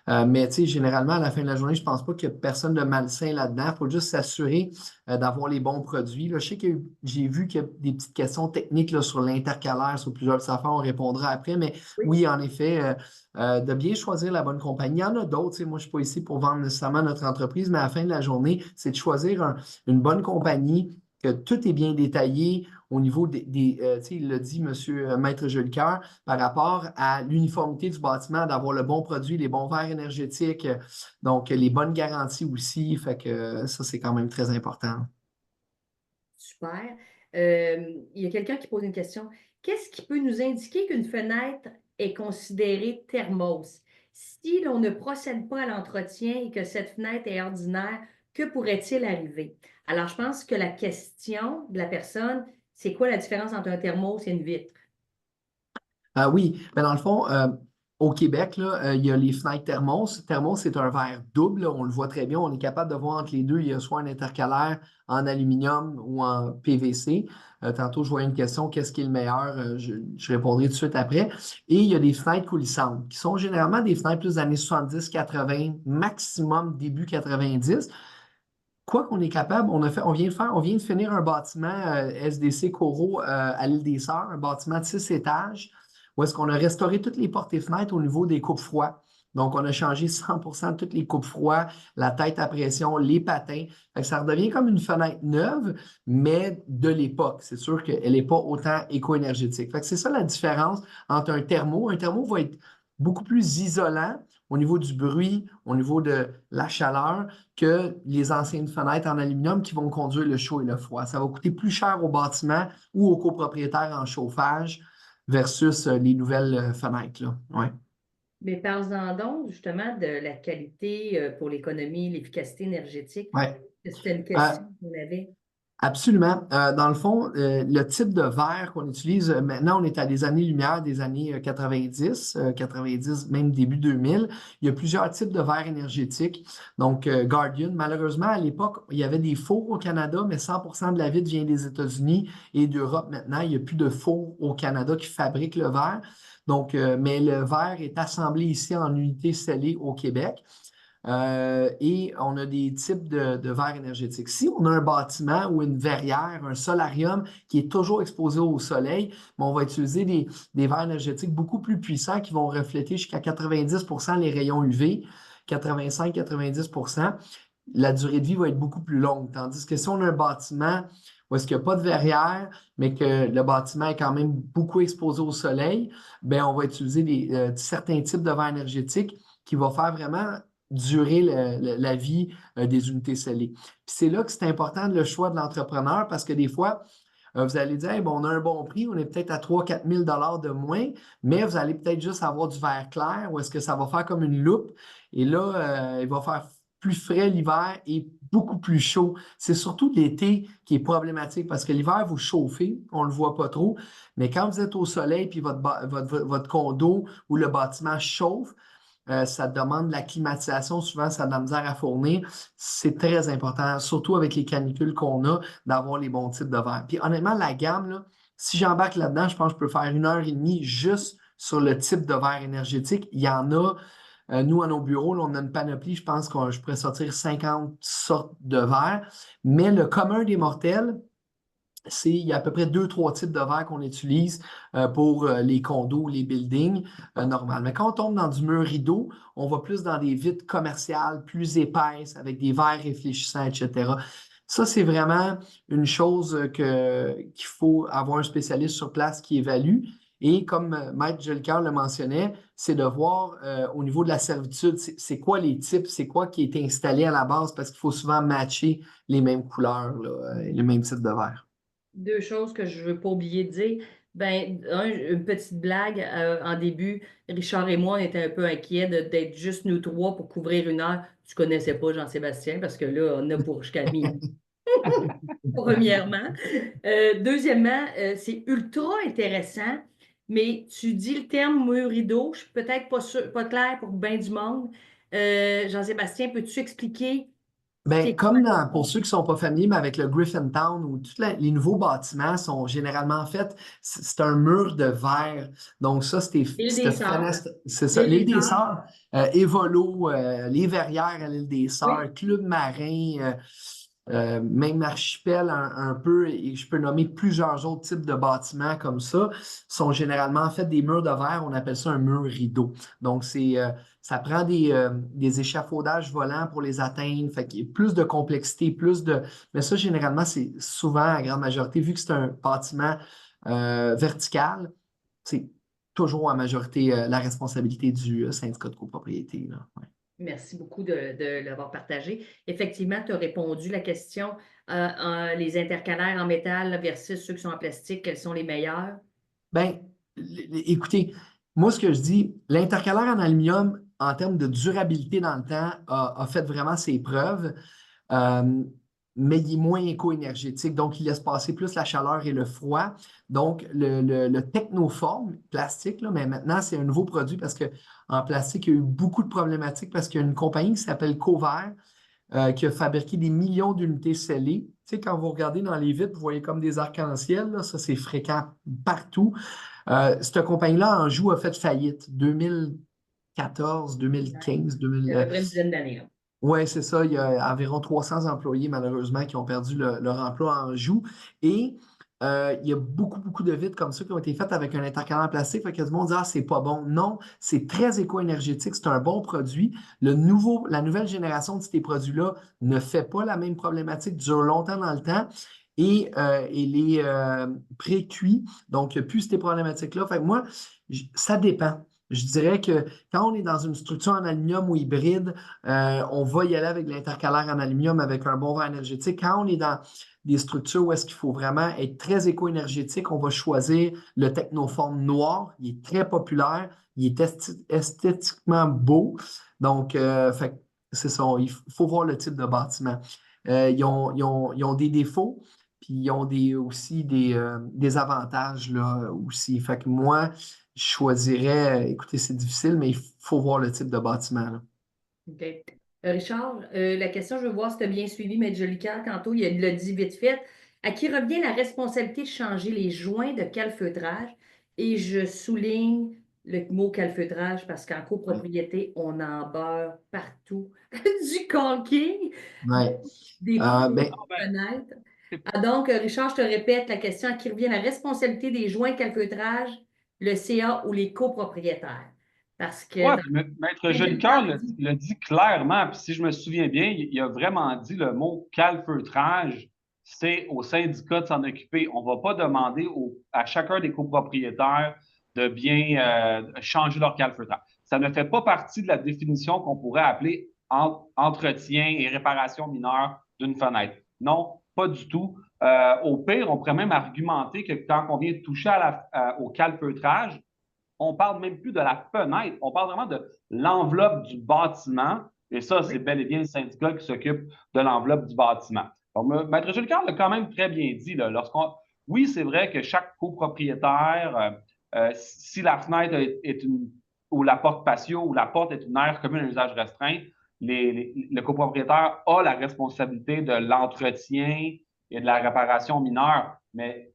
Mais tu sais, généralement, à la fin de la journée, je pense pas qu'il y a personne de malsain là-dedans. Il faut juste s'assurer d'avoir les bons produits. Là, je sais que j'ai vu qu'il y a des petites questions techniques là, sur l'intercalaire, sur plusieurs affaires, on répondra après. Mais Oui. oui, en effet, de bien choisir la bonne compagnie. Il y en a d'autres. Tu sais, moi, je ne suis pas ici pour vendre nécessairement notre entreprise, mais à la fin de la journée, c'est de choisir une bonne compagnie, que tout est bien détaillé au niveau tu sais, il l'a dit, M. Maître Jolicoeur, par rapport à l'uniformité du bâtiment, d'avoir le bon produit, les bons verres énergétiques, donc les bonnes garanties aussi. Fait que ça, c'est quand même très important. Super. Il y a quelqu'un qui pose une question. Qu'est-ce qui peut nous indiquer qu'une fenêtre est considérée thermos? Si l'on ne procède pas à l'entretien et que cette fenêtre est ordinaire, que pourrait-il arriver? Alors, je pense que la question de la personne, c'est quoi la différence entre un thermos et une vitre? Ah oui, mais dans le fond, au Québec, là, il y a les fenêtres thermos. Thermos, c'est un verre double, là, on le voit très bien. On est capable de voir entre les deux. Il y a soit un intercalaire en aluminium ou en PVC. Tantôt, je voyais une question, qu'est-ce qui est le meilleur? Je répondrai tout de suite après. Et il y a des fenêtres coulissantes, qui sont généralement des fenêtres plus des années 70, 80, maximum début 90. Quoi qu'on est capable, on vient de finir un bâtiment SDC Coro à l'île des Sœurs, un bâtiment de 6 étages, où est-ce qu'on a restauré toutes les portes et fenêtres au niveau des coupes-froids. Donc, on a changé 100% de toutes les coupes-froids, la tête à pression, les patins. Fait que ça redevient comme une fenêtre neuve, mais de l'époque. C'est sûr qu'elle n'est pas autant éco-énergétique. Fait que c'est ça la différence entre un thermo. Un thermo va être beaucoup plus isolant au niveau du bruit, au niveau de la chaleur, que les anciennes fenêtres en aluminium qui vont conduire le chaud et le froid. Ça va coûter plus cher au bâtiment ou aux copropriétaires en chauffage versus les nouvelles fenêtres, là. Ouais. Mais parlons donc justement de la qualité pour l'économie, l'efficacité énergétique. Ouais. C'était une Euh, question qu'on avait. Absolument. Dans le fond, le type de verre qu'on utilise, maintenant, on est à des années-lumière des années 90, 90, même début 2000. Il y a plusieurs types de verres énergétiques. Donc, Guardian, malheureusement, à l'époque, il y avait des fours au Canada, mais 100% de la vitre vient des États-Unis et d'Europe maintenant. Il n'y a plus de fours au Canada qui fabriquent le verre. Donc, mais le verre est assemblé ici en unités scellées au Québec. Et on a des types de verres énergétiques. Si on a un bâtiment ou une verrière, un solarium qui est toujours exposé au soleil, ben, on va utiliser des verres énergétiques beaucoup plus puissants qui vont refléter jusqu'à 90% les rayons UV, 85-90%. La durée de vie va être beaucoup plus longue. Tandis que si on a un bâtiment où est-ce qu'il n'y a pas de verrière, mais que le bâtiment est quand même beaucoup exposé au soleil, ben, on va utiliser certains types de verres énergétiques qui vont faire vraiment durer la vie des unités scellées. Puis c'est là que c'est important le choix de l'entrepreneur parce que des fois, vous allez dire, hey, bon, on a un bon prix, on est peut-être à 3 000 à 4 000 de moins, mais vous allez peut-être juste avoir du verre clair ou est-ce que ça va faire comme une loupe et là, il va faire plus frais l'hiver et beaucoup plus chaud. C'est surtout l'été qui est problématique parce que l'hiver, vous chauffez, on ne le voit pas trop, mais quand vous êtes au soleil puis votre condo ou le bâtiment chauffe, ça demande de la climatisation, souvent ça a de la misère à fournir. C'est très important, surtout avec les canicules qu'on a, d'avoir les bons types de verres. Puis honnêtement, la gamme, là, si j'embarque là-dedans, je pense que je peux faire 1 heure et demie juste sur le type de verre énergétique. Il y en a, nous, à nos bureaux, là, on a une panoplie, je pense que je pourrais sortir 50 sortes de verres. Mais le commun des mortels, il y a à peu près 2-3 types de verres qu'on utilise pour les condos, les buildings normales. Mais quand on tombe dans du mur rideau, on va plus dans des vitres commerciales, plus épaisses, avec des verres réfléchissants, etc. Ça, c'est vraiment une chose qu'il faut avoir un spécialiste sur place qui évalue. Et comme Maître Jolicoeur le mentionnait, c'est de voir au niveau de la servitude, c'est quoi les types, c'est quoi qui est installé à la base, parce qu'il faut souvent matcher les mêmes couleurs, là, les mêmes types de verres. Deux choses que je ne veux pas oublier de dire. Ben, une petite blague en début. Richard et moi, on était un peu inquiets d'être juste nous trois pour couvrir 1 heure. Tu ne connaissais pas Jean-Sébastien parce que là, on a pour jusqu'à minuit. Premièrement. Deuxièmement, c'est ultra intéressant, mais tu dis le terme mur rideau, je suis peut-être pas clair pour bien du monde. Jean-Sébastien, peux-tu expliquer Ben, C'est quoi? comme pour ceux qui ne sont pas familiers, mais avec le Griffintown, où tous les nouveaux bâtiments sont généralement faits, c'est un mur de verre. Donc, ça, L'île des cette Sœurs. fenêtre, c'est ça. L'île L'île des des Sœurs. Sœurs, Évolo, les Verrières à l'île des Oui. Sœurs, Club Marin, même Archipel un peu, et je peux nommer plusieurs autres types de bâtiments comme ça, sont généralement faits des murs de verre. On appelle ça un mur rideau. Donc, ça prend des échafaudages volants pour les atteindre. Fait qu'il y a plus de complexité, Mais ça, généralement, c'est souvent, à grande majorité, vu que c'est un bâtiment vertical, c'est toujours en majorité la responsabilité du syndicat de copropriété, là. Ouais. Merci beaucoup de l'avoir partagé. Effectivement, tu as répondu à la question, les intercalaires en métal versus ceux qui sont en plastique, quels sont les meilleurs? Ben, écoutez, moi, ce que je dis, l'intercalaire en aluminium, en termes de durabilité dans le temps, a fait vraiment ses preuves. Euh, mais il est moins éco-énergétique, donc il laisse passer plus la chaleur et le froid. Donc, le technoforme plastique, là, mais maintenant, c'est un nouveau produit parce qu'en plastique, il y a eu beaucoup de problématiques parce qu'il y a une compagnie qui s'appelle Cover qui a fabriqué des millions d'unités scellées. Tu sais, quand vous regardez dans les vitres, vous voyez comme des arcs-en-ciel, là, ça c'est fréquent partout. Cette compagnie-là, Anjou, a fait faillite 2014, 2015, Il y 2000. a à peu près une dizaine d'années, là. Oui, c'est ça. Il y a environ 300 employés, malheureusement, qui ont perdu leur emploi en joue. Et il y a beaucoup, beaucoup de vitres comme ça qui ont été faites avec un intercalaire plastique. Fait que tout le monde dit, ah, c'est pas bon. Non, c'est très éco-énergétique. C'est un bon produit. La nouvelle génération de ces produits-là ne fait pas la même problématique, dure longtemps dans le temps. Et il est pré-cuit. Donc, il n'y a plus ces problématiques-là. Fait que moi, ça dépend. Je dirais que quand on est dans une structure en aluminium ou hybride, on va y aller avec l'intercalaire en aluminium avec un bon verre énergétique. Quand on est dans des structures où est-ce qu'il faut vraiment être très éco-énergétique, on va choisir le technoforme noir. Il est très populaire. Il est esthétiquement beau. Donc, c'est ça. Il faut voir le type de bâtiment. Ils ont des défauts, puis ils ont aussi des avantages là, aussi. Fait que moi, je choisirais, écoutez, c'est difficile, mais il faut voir le type de bâtiment, là. OK. Richard, la question, je veux voir si tu as bien suivi Maître Jolicoeur tantôt, il l'a dit vite fait. À qui revient la responsabilité de changer les joints de calfeutrage? Et je souligne le mot calfeutrage parce qu'en Ouais. copropriété, on en beurre partout. Du caulking, Ouais. des Ben, fenêtres. c'est- Ah, donc, Richard, je te répète la question, à qui revient la responsabilité des joints de calfeutrage, le CA ou les copropriétaires? Parce que Ouais, dans puis Maître le Jolicoeur Jolicoeur dit le dit clairement, puis si je me souviens bien, il a vraiment dit le mot calfeutrage, c'est au syndicat de s'en occuper. On ne va pas demander à chacun des copropriétaires de bien changer leur calfeutrage. Ça ne fait pas partie de la définition qu'on pourrait appeler entretien et réparation mineure d'une fenêtre. Non, pas du tout. Au pire, on pourrait même argumenter que quand on vient de toucher au calfeutrage, on parle même plus de la fenêtre, on parle vraiment de l'enveloppe du bâtiment. Et ça, c'est bel et bien le syndicat qui s'occupe de l'enveloppe du bâtiment. Donc, Maître Jules-Carl l'a quand même très bien dit. Là, oui, c'est vrai que chaque copropriétaire, si la fenêtre est ou la porte patio ou la porte est une aire commune à usage restreint, le copropriétaire a la responsabilité de l'entretien et de la réparation mineure. Mais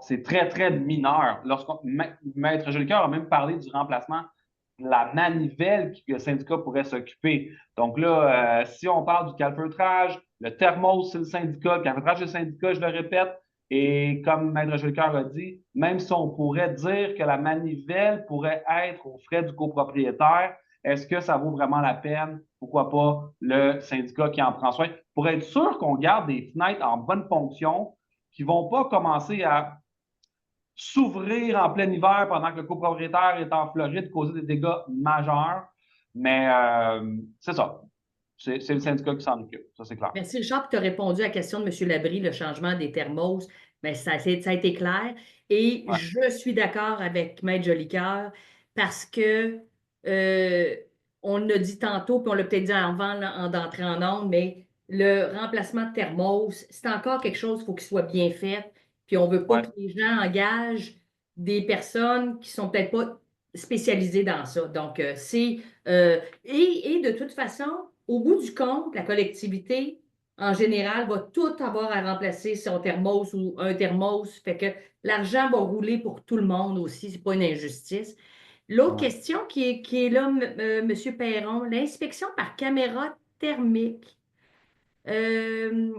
c'est très, très mineur. Maître Jolicoeur a même parlé du remplacement de la manivelle que le syndicat pourrait s'occuper. Donc là, si on parle du calfeutrage, le thermos, c'est le syndicat, le calfeutrage, c'est le syndicat, je le répète. Et comme Maître Jolicoeur a dit, même si on pourrait dire que la manivelle pourrait être aux frais du copropriétaire, est-ce que ça vaut vraiment la peine? Pourquoi pas le syndicat qui en prend soin? Pour être sûr qu'on garde des fenêtres en bonne fonction, qui ne vont pas commencer à s'ouvrir en plein hiver pendant que le copropriétaire est en Floride, causer des dégâts majeurs. Mais c'est ça. C'est le syndicat qui s'en occupe. Ça, c'est clair. merci Richard, tu as répondu à la question de M. Labrie, le changement des thermos. Mais ça a été clair. Et Ouais. je suis d'accord avec Maître Jolicoeur parce que on l'a dit tantôt, puis on l'a peut-être dit avant d'entrer en onde, mais le remplacement de thermos, c'est encore quelque chose, il faut qu'il soit bien fait. Puis on ne veut pas Ouais. que les gens engagent des personnes qui ne sont peut-être pas spécialisées dans ça. Donc, et de toute façon, au bout du compte, la collectivité, en général, va tout avoir à remplacer son thermos ou un thermos. Fait que l'argent va rouler pour tout le monde aussi. C'est pas une injustice. L'autre Ouais. question qui est là, M. Perron, l'inspection par caméra thermique. Euh,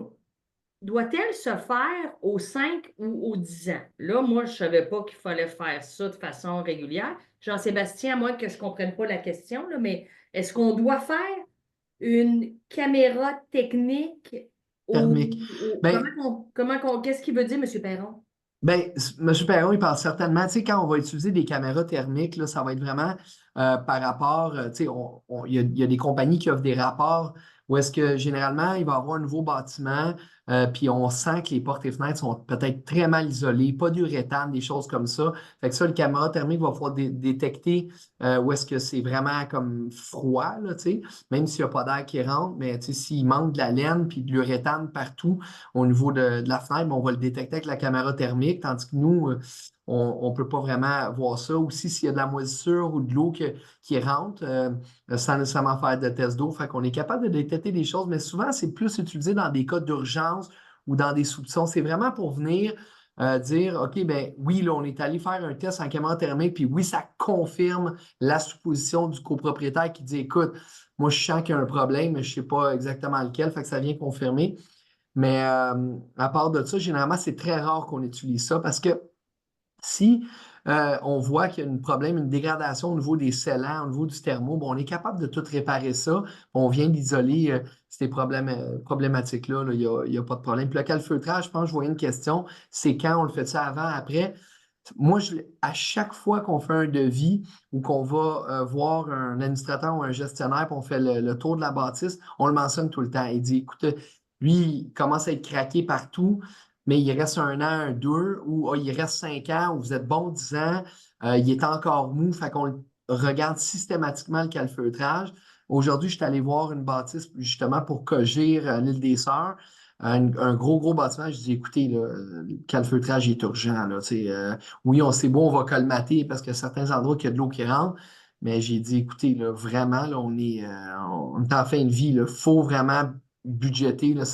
Doit-elle se faire aux 5 ou aux 10 ans? Là, moi, je ne savais pas qu'il fallait faire ça de façon régulière. Jean-Sébastien, à moins que je ne comprenne pas la question, là, mais est-ce qu'on doit faire une caméra technique Thermique. Ben, qu'est-ce qu'il veut dire, M. Perron? Ben, M. Perron, il parle certainement, tu sais, quand on va utiliser des caméras thermiques, là, ça va être vraiment par rapport, tu sais, il y a des compagnies qui offrent des rapports où est-ce que généralement, il va y avoir un nouveau bâtiment, puis on sent que les portes et fenêtres sont peut-être très mal isolées, pas d'uréthane, des choses comme ça. Fait que ça, le caméra thermique va pouvoir détecter où est-ce que c'est vraiment comme froid, là, tu sais, même s'il n'y a pas d'air qui rentre, mais tu sais, s'il manque de la laine puis de l'uréthane partout, au niveau de la fenêtre, ben, on va le détecter avec la caméra thermique, tandis que nous, on ne peut pas vraiment voir ça. Aussi, s'il y a de la moisissure ou de l'eau qui rentre, sans nécessairement faire de test d'eau, fait qu'on est capable de détecter des choses, mais souvent, c'est plus utilisé dans des cas d'urgence ou dans des soupçons. C'est vraiment pour venir dire, OK, ben oui, là, on est allé faire un test en caméra thermique, puis oui, ça confirme la supposition du copropriétaire qui dit, écoute, moi, je sens qu'il y a un problème, mais je ne sais pas exactement lequel, fait que ça vient confirmer. Mais à part de ça, généralement, c'est très rare qu'on utilise ça parce que si on voit qu'il y a un problème, une dégradation au niveau des scellants, au niveau du thermo, bon, on est capable de tout réparer ça. On vient d'isoler ces problématiques-là. Là. Il y a pas de problème. Puis le calfeutrage, je pense que je voyais une question, c'est quand on le fait ça avant, après. Moi, à chaque fois qu'on fait un devis ou qu'on va voir un administrateur ou un gestionnaire, puis on fait le tour de la bâtisse, on le mentionne tout le temps. Il dit, écoute, lui, il commence à être craqué partout, mais il reste 1 an, 2, ou il reste 5 ans, ou vous êtes bon 10 ans, il est encore mou, fait qu'on regarde systématiquement le calfeutrage. Aujourd'hui, je suis allé voir une bâtisse justement pour cogir l'île des Sœurs. Un gros bâtiment, je dis, écoutez, là, le calfeutrage est urgent. Là, oui, on sait bon, on va colmater parce qu'il y a certains endroits qu'il y a de l'eau qui rentre, mais j'ai dit, écoutez, là, vraiment, là, on est en fin de vie. Il faut vraiment budgéter. Là,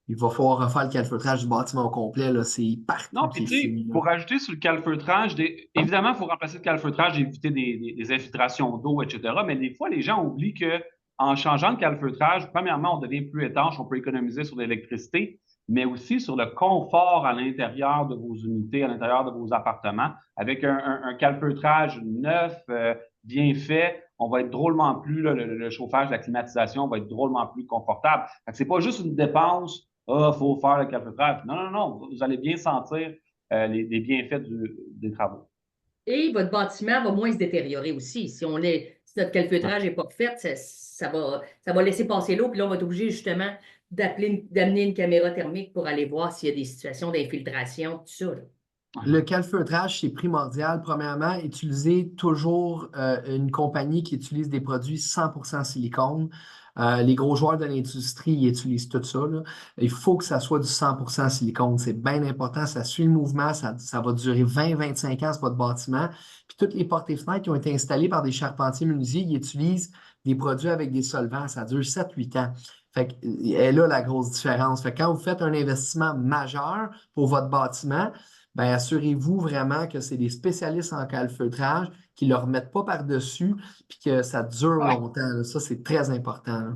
il va falloir refaire le calfeutrage du bâtiment au complet. Là, c'est partout Non, qui puis est tu sais, fini. Là. pour ajouter sur le calfeutrage, évidemment, il faut remplacer le calfeutrage et éviter des infiltrations d'eau, etc. Mais des fois, les gens oublient que en changeant le calfeutrage, premièrement, on devient plus étanche, on peut économiser sur l'électricité, mais aussi sur le confort à l'intérieur de vos unités, à l'intérieur de vos appartements. Avec un calfeutrage neuf, bien fait, on va être drôlement plus, là, le chauffage, la climatisation va être drôlement plus confortable. Ce n'est pas juste une dépense, ah, il faut faire le calfeutrage. Non, non, non, vous allez bien sentir les bienfaits des travaux. Et votre bâtiment va moins se détériorer aussi. Si notre calfeutrage n'est pas fait, ça va laisser passer l'eau, puis là, on va être obligé justement d'amener une caméra thermique pour aller voir s'il y a des situations d'infiltration, tout ça. Là. Le calfeutrage, c'est primordial. Premièrement, utilisez toujours une compagnie qui utilise des produits 100% silicone. Les gros joueurs de l'industrie, ils utilisent tout ça. Là. Il faut que ça soit du 100% silicone. C'est bien important. Ça suit le mouvement. Ça va durer 20-25 ans, sur votre bâtiment. Puis toutes les portes et fenêtres qui ont été installées par des charpentiers menuisiers, ils utilisent des produits avec des solvants. Ça dure 7-8 ans. Fait que, est là la grosse différence. Fait que quand vous faites un investissement majeur pour votre bâtiment, ben, assurez-vous vraiment que c'est des spécialistes en calfeutrage qui ne le remettent pas par-dessus puis que ça dure Ouais. longtemps. Là. Ça, c'est très important. Là.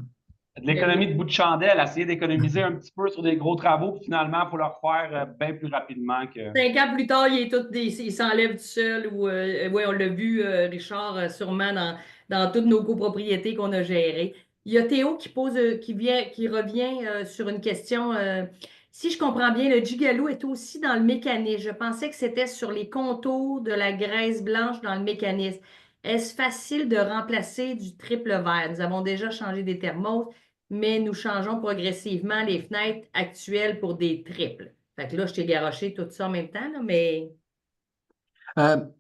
De l'économie de bout de chandelle, essayer d'économiser un petit peu sur des gros travaux, puis finalement, il faut le refaire bien plus rapidement que. 5 ans plus tard, il s'enlève tout seul. Oui, on l'a vu, Richard, sûrement dans toutes nos copropriétés qu'on a gérées. Il y a Théo qui revient sur une question. Si je comprends bien, le Gigalo est aussi dans le mécanisme. Je pensais que c'était sur les contours de la graisse blanche dans le mécanisme. Est-ce facile de remplacer du triple vert? Nous avons déjà changé des thermos, mais nous changeons progressivement les fenêtres actuelles pour des triples. Fait que là, je t'ai garoché tout ça en même temps, là, mais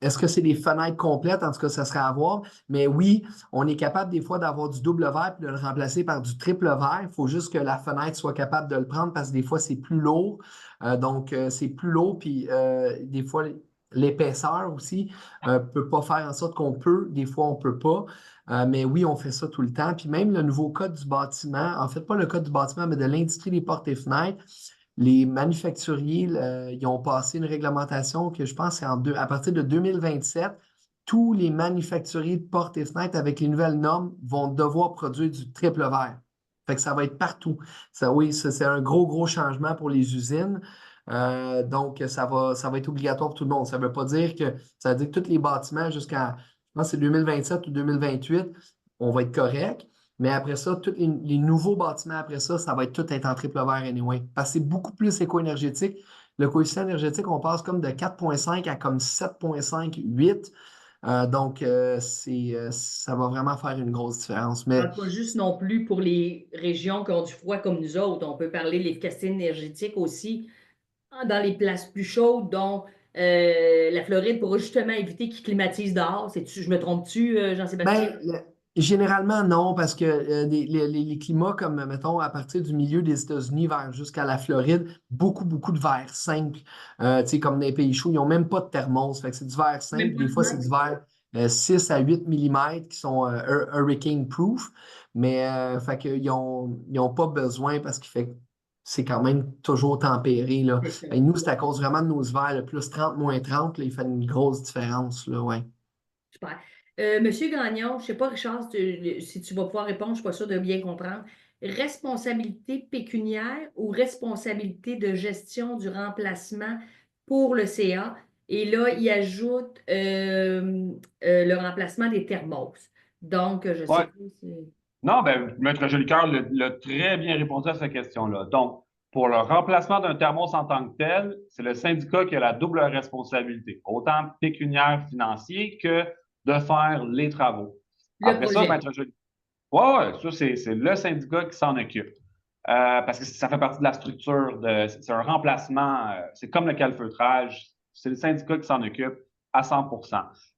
Est-ce que c'est des fenêtres complètes? En tout cas, ça serait à voir. Mais oui, on est capable des fois d'avoir du double verre et de le remplacer par du triple verre. Il faut juste que la fenêtre soit capable de le prendre parce que des fois, c'est plus lourd. C'est plus lourd. Puis des fois, l'épaisseur aussi ne peut pas faire en sorte qu'on peut. Des fois, on ne peut pas. Mais oui, on fait ça tout le temps. Puis même le nouveau code du bâtiment, en fait, pas le code du bâtiment, mais de l'industrie des portes et fenêtres, les manufacturiers, ils ont passé une réglementation que je pense c'est à partir de 2027, tous les manufacturiers de portes et fenêtres avec les nouvelles normes vont devoir produire du triple verre. Fait que ça va être partout. Ça, oui, c'est un gros changement pour les usines. Donc, ça va être obligatoire pour tout le monde. Ça veut dire que tous les bâtiments jusqu'à, je pense que c'est 2027 ou 2028, on va être correct. Mais après ça, tous les nouveaux bâtiments après ça, ça va tout être en triple verre anyway. Parce que c'est beaucoup plus éco-énergétique. Le coefficient énergétique, on passe comme de 4,5 à comme 7,5, 8. Donc, ça va vraiment faire une grosse différence. Mais Pas juste non plus pour les régions qui ont du froid comme nous autres. On peut parler de l'efficacité énergétique aussi dans les places plus chaudes, dont la Floride, pour justement éviter qu'ils climatisent dehors. Je me trompe-tu, Jean-Sébastien? Généralement, non, parce que les climats comme, mettons, à partir du milieu des États-Unis jusqu'à la Floride, beaucoup de verre simple. Tu sais, comme dans les pays chauds, ils n'ont même pas de thermos. Fait que c'est du verre Même simple. pas Des de fois, c'est du verre 6 à 8 mm qui sont hurricane proof. Mais fait qu'ils n'ont pas besoin parce qu'il fait c'est quand même toujours tempéré, là. C'est ça. Et nous, c'est à cause vraiment de nos hivers, le plus 30, moins 30, là, il fait une grosse différence, là, ouais. Super. Monsieur Gagnon, je ne sais pas, Richard, si tu vas pouvoir répondre, je ne suis pas sûre de bien comprendre. Responsabilité pécuniaire ou responsabilité de gestion du remplacement pour le CA? Et là, il ajoute le remplacement des thermos. Donc, je sais Ouais. pas si... Non, ben, Maître Jolicoeur l'a très bien répondu à cette question-là. Donc, pour le remplacement d'un thermos en tant que tel, c'est le syndicat qui a la double responsabilité, autant pécuniaire, financier que de faire les travaux. Le Après ça, projet. Maître Jolicoeur, ouais, ça, c'est le syndicat qui s'en occupe. Parce que ça fait partie de la structure, c'est un remplacement, c'est comme le calfeutrage, c'est le syndicat qui s'en occupe à 100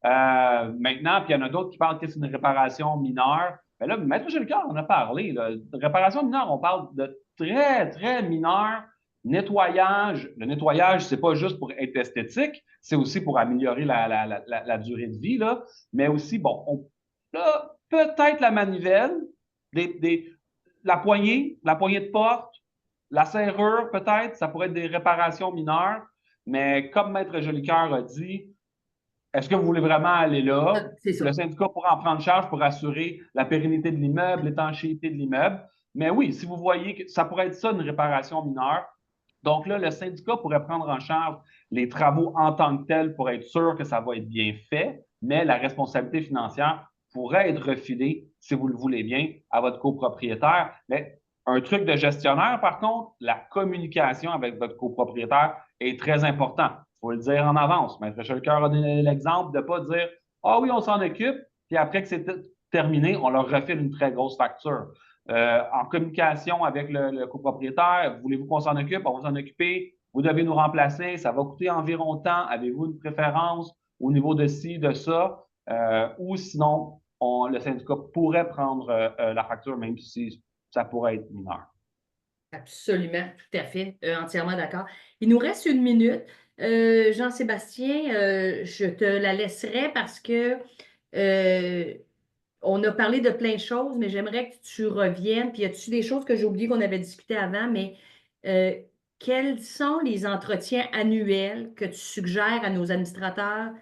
Maintenant, puis il y en a d'autres qui parlent que c'est une réparation mineure. Mais là, Maître Jolicoeur en a parlé. Là. De réparation mineure, on parle de très mineur. Nettoyage. Le nettoyage, c'est pas juste pour être esthétique, c'est aussi pour améliorer la durée de vie. Là. Mais aussi, bon, là, peut-être la manivelle, la poignée de porte, la serrure, peut-être, ça pourrait être des réparations mineures. Mais comme Maître Jolicoeur a dit, est-ce que vous voulez vraiment aller là? C'est ça. Le syndicat pourra en prendre charge pour assurer la pérennité de l'immeuble, l'étanchéité de l'immeuble. Mais oui, si vous voyez que ça pourrait être ça, une réparation mineure. Donc là, le syndicat pourrait prendre en charge les travaux en tant que tels pour être sûr que ça va être bien fait, mais la responsabilité financière pourrait être refilée, si vous le voulez bien, à votre copropriétaire. Mais un truc de gestionnaire, par contre, la communication avec votre copropriétaire est très important. Il faut le dire en avance. Maître Jolicoeur a donné l'exemple de ne pas dire « Ah oui, on s'en occupe », puis après que c'est terminé, on leur refile une très grosse facture. En communication avec le copropriétaire, voulez-vous qu'on s'en occupe? On va s'en occuper. Vous devez nous remplacer. Ça va coûter environ tant. Avez-vous une préférence au niveau de ci, de ça? Ou sinon, le syndicat pourrait prendre la facture, même si ça pourrait être mineur. Absolument, tout à fait, entièrement d'accord. Il nous reste une minute. Jean-Sébastien, je te la laisserai parce que on a parlé de plein de choses, mais j'aimerais que tu reviennes. Puis, y a-tu des choses que j'ai oubliées qu'on avait discutées avant, mais euh, quels sont les entretiens annuels que tu suggères à nos administrateurs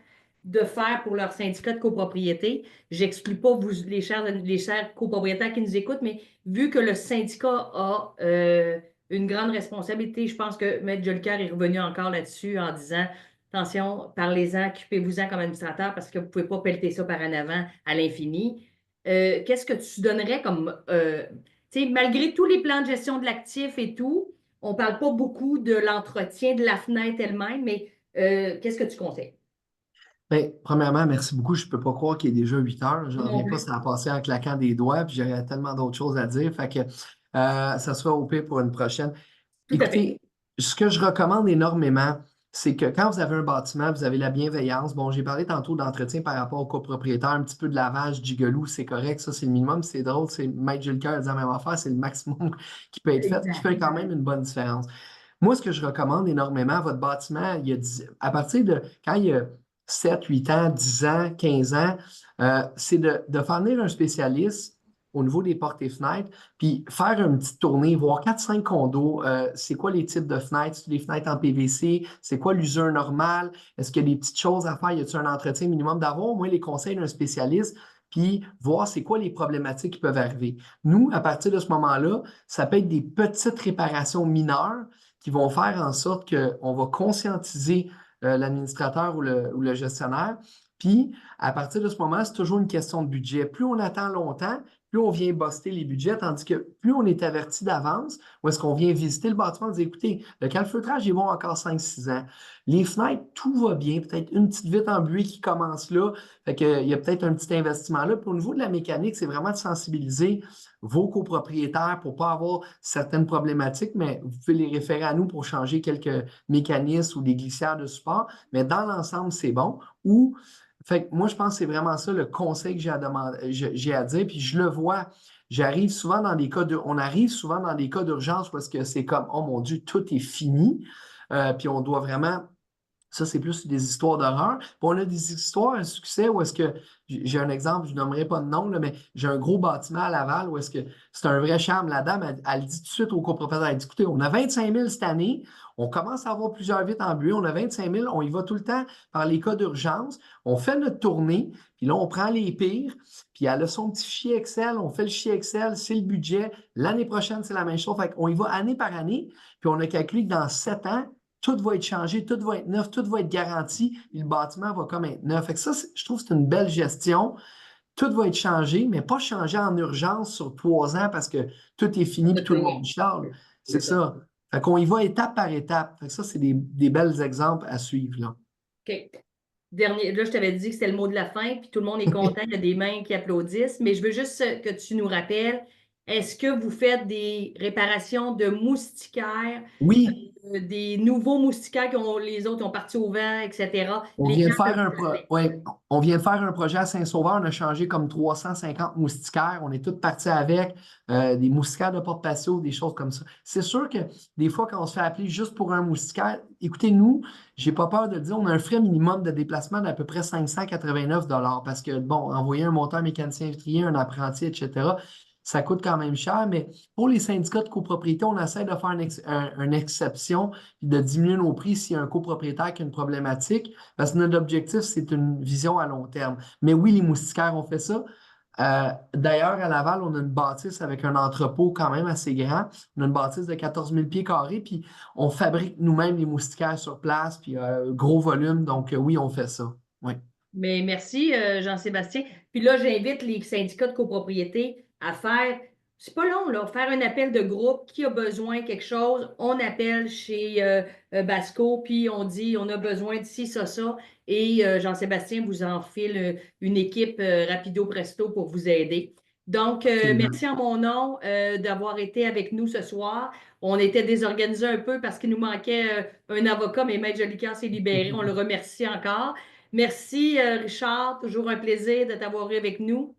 de faire pour leur syndicat de copropriété? J'exclus pas vous, les chers copropriétaires qui nous écoutent, mais vu que le syndicat a une grande responsabilité, je pense que Maître Jolicoeur est revenu encore là-dessus en disant attention, parlez-en, occupez-vous-en comme administrateur parce que vous ne pouvez pas pelleter ça par en avant à l'infini. Qu'est-ce que tu donnerais comme, tu sais, malgré tous les plans de gestion de l'actif et tout, on ne parle pas beaucoup de l'entretien de la fenêtre elle-même, mais qu'est-ce que tu conseilles? Bien, premièrement, merci beaucoup. Je ne peux pas croire qu'il est déjà 8 heures. Je ne Non reviens pas, plus. ça a passé en claquant des doigts, puis j'aurais tellement d'autres choses à dire. Fait que ça sera au pire pour une prochaine. Tout à fait. Écoutez, ce que je recommande énormément, c'est que quand vous avez un bâtiment, vous avez la bienveillance. Bon, j'ai parlé tantôt d'entretien par rapport au copropriétaire, un petit peu de lavage, gigolou, c'est correct, ça c'est le minimum, c'est drôle, c'est Maître Jolicoeur a dit la même affaire, c'est le maximum qui peut être fait, qui fait quand même une bonne différence. Moi, ce que je recommande énormément, votre bâtiment, à partir de quand il y a 7, 8 ans, 10 ans, 15 ans, c'est de faire venir un spécialiste au niveau des portes et fenêtres, puis faire une petite tournée, voir 4-5 condos, c'est quoi les types de fenêtres, les fenêtres en PVC, c'est quoi l'usure normale, est-ce qu'il y a des petites choses à faire, y a-t-il un entretien minimum, d'avoir au moins les conseils d'un spécialiste, puis voir c'est quoi les problématiques qui peuvent arriver. Nous, à partir de ce moment-là, ça peut être des petites réparations mineures qui vont faire en sorte qu'on va conscientiser l'administrateur ou le gestionnaire. Puis, à partir de ce moment, c'est toujours une question de budget. Plus on attend longtemps, plus on vient buster les budgets, tandis que plus on est averti d'avance, ou est-ce qu'on vient visiter le bâtiment et dire, écoutez, le calfeutrage est bon encore 5-6 ans. Les fenêtres, tout va bien. Peut-être une petite vitre en buée qui commence là. Fait qu'il y a peut-être un petit investissement là. Puis au niveau de la mécanique, c'est vraiment de sensibiliser vos copropriétaires pour ne pas avoir certaines problématiques, mais vous pouvez les référer à nous pour changer quelques mécanismes ou des glissières de support. Mais dans l'ensemble, c'est bon. Ou fait que moi, je pense que c'est vraiment ça le conseil que j'ai à dire. Puis je le vois, on arrive souvent dans des cas d'urgence parce que c'est comme, oh mon Dieu, tout est fini. Puis on doit vraiment, ça c'est plus des histoires d'horreur. Puis on a des histoires à succès où est-ce que, j'ai un exemple, je ne nommerai pas de nom, là, mais j'ai un gros bâtiment à Laval où est-ce que c'est un vrai charme. La dame, elle dit tout de suite au copropriétaire, elle dit, écoutez, on a 25 000 cette année, on commence à avoir plusieurs vitres en buée, on a 25 000, on y va tout le temps par les cas d'urgence, on fait notre tournée, puis là, on prend les pires, puis elle a son petit fichier Excel, on fait le fichier Excel, c'est le budget, l'année prochaine, c'est la même chose, fait qu'on y va année par année, puis on a calculé que dans 7 ans, tout va être changé, tout va être neuf, tout va être garanti, et le bâtiment va comme être neuf. Fait que ça, je trouve que c'est une belle gestion. Tout va être changé, mais pas changé en urgence sur 3 ans parce que tout est fini et tout le monde charle. C'est ça. Fait qu'on y va étape par étape. Fait que ça, c'est des bels exemples à suivre, là. OK. Dernier, là, je t'avais dit que c'était le mot de la fin, puis tout le monde est content, il y a des mains qui applaudissent, mais je veux juste que tu nous rappelles, est-ce que vous faites des réparations de moustiquaires, Oui, des nouveaux moustiquaires les autres ont parti au vent, etc. on Les vient de gens faire peuvent on vient de faire un projet à Saint-Sauveur. On a changé comme 350 moustiquaires. On est tous partis avec des moustiquaires de porte-patio, des choses comme ça. C'est sûr que des fois, quand on se fait appeler juste pour un moustiquaire, écoutez, nous, j'ai pas peur de dire, on a un frais minimum de déplacement d'à peu près 589 parce que, bon, envoyer un monteur mécanicien vitrier, un apprenti, etc., ça coûte quand même cher, mais pour les syndicats de copropriété, on essaie de faire une exception et de diminuer nos prix s'il y a un copropriétaire qui a une problématique, parce que notre objectif, c'est une vision à long terme. Mais oui, les moustiquaires ont fait ça. D'ailleurs, à Laval, on a une bâtisse avec un entrepôt quand même assez grand. On a une bâtisse de 14 000 pieds carrés, puis on fabrique nous-mêmes les moustiquaires sur place, puis gros volume. Donc, oui, on fait ça. Oui. Mais merci, Jean-Sébastien. Puis là, j'invite les syndicats de copropriété à faire, c'est pas long, là, faire un appel de groupe. Qui a besoin de quelque chose? On appelle chez Basco, puis on dit on a besoin de ci, ça. Et Jean-Sébastien vous en file une équipe rapido presto pour vous aider. Donc, merci en mon nom d'avoir été avec nous ce soir. On était désorganisés un peu parce qu'il nous manquait un avocat, mais Maître Jolicoeur s'est libéré. On le remercie encore. Merci, Richard. Toujours un plaisir de t'avoir eu avec nous.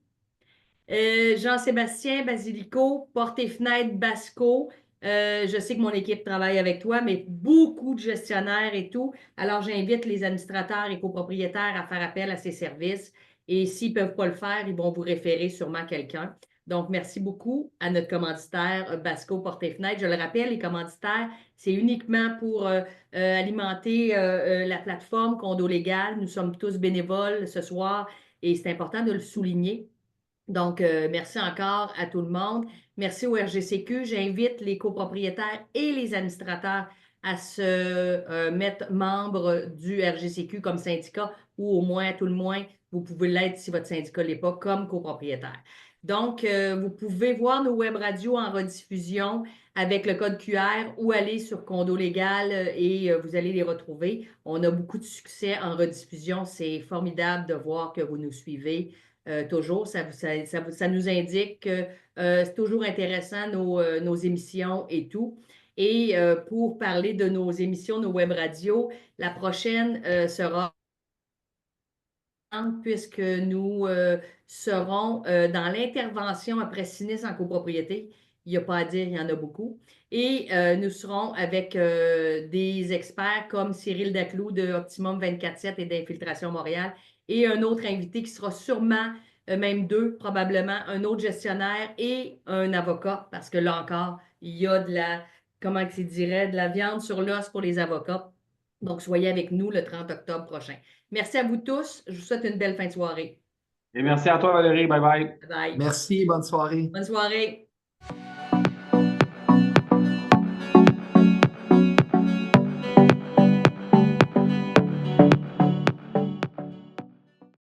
Jean-Sébastien Basilico, Portes et Fenêtres Basco. Je sais que mon équipe travaille avec toi, mais beaucoup de gestionnaires et tout. Alors, j'invite les administrateurs et copropriétaires à faire appel à ces services. Et s'ils ne peuvent pas le faire, ils vont vous référer sûrement quelqu'un. Donc, merci beaucoup à notre commanditaire Basco Portes et Fenêtres. Je le rappelle, les commanditaires, c'est uniquement pour alimenter la plateforme Condo Légal. Nous sommes tous bénévoles ce soir et c'est important de le souligner. Donc, merci encore à tout le monde. Merci au RGCQ. J'invite les copropriétaires et les administrateurs à se mettre membres du RGCQ comme syndicat ou au moins, à tout le moins, vous pouvez l'être si votre syndicat ne l'est pas comme copropriétaire. Donc, vous pouvez voir nos web radios en rediffusion avec le code QR ou aller sur Condo Légal et vous allez les retrouver. On a beaucoup de succès en rediffusion. C'est formidable de voir que vous nous suivez. Toujours, ça nous indique que c'est toujours intéressant nos émissions et tout. Et pour parler de nos émissions, nos web radios, la prochaine sera puisque nous serons dans l'intervention après sinistre en copropriété. Il n'y a pas à dire, il y en a beaucoup. Et nous serons avec des experts comme Cyril Daclou de Optimum 24/7 et d'Infiltration Montréal et un autre invité qui sera sûrement, même deux, probablement, un autre gestionnaire et un avocat, parce que là encore, il y a de la, comment que dirait, de la viande sur l'os pour les avocats. Donc, soyez avec nous le 30 octobre prochain. Merci à vous tous. Je vous souhaite une belle fin de soirée. Et merci à toi, Valérie. Bye bye. Bye bye. Merci, bonne soirée. Bonne soirée.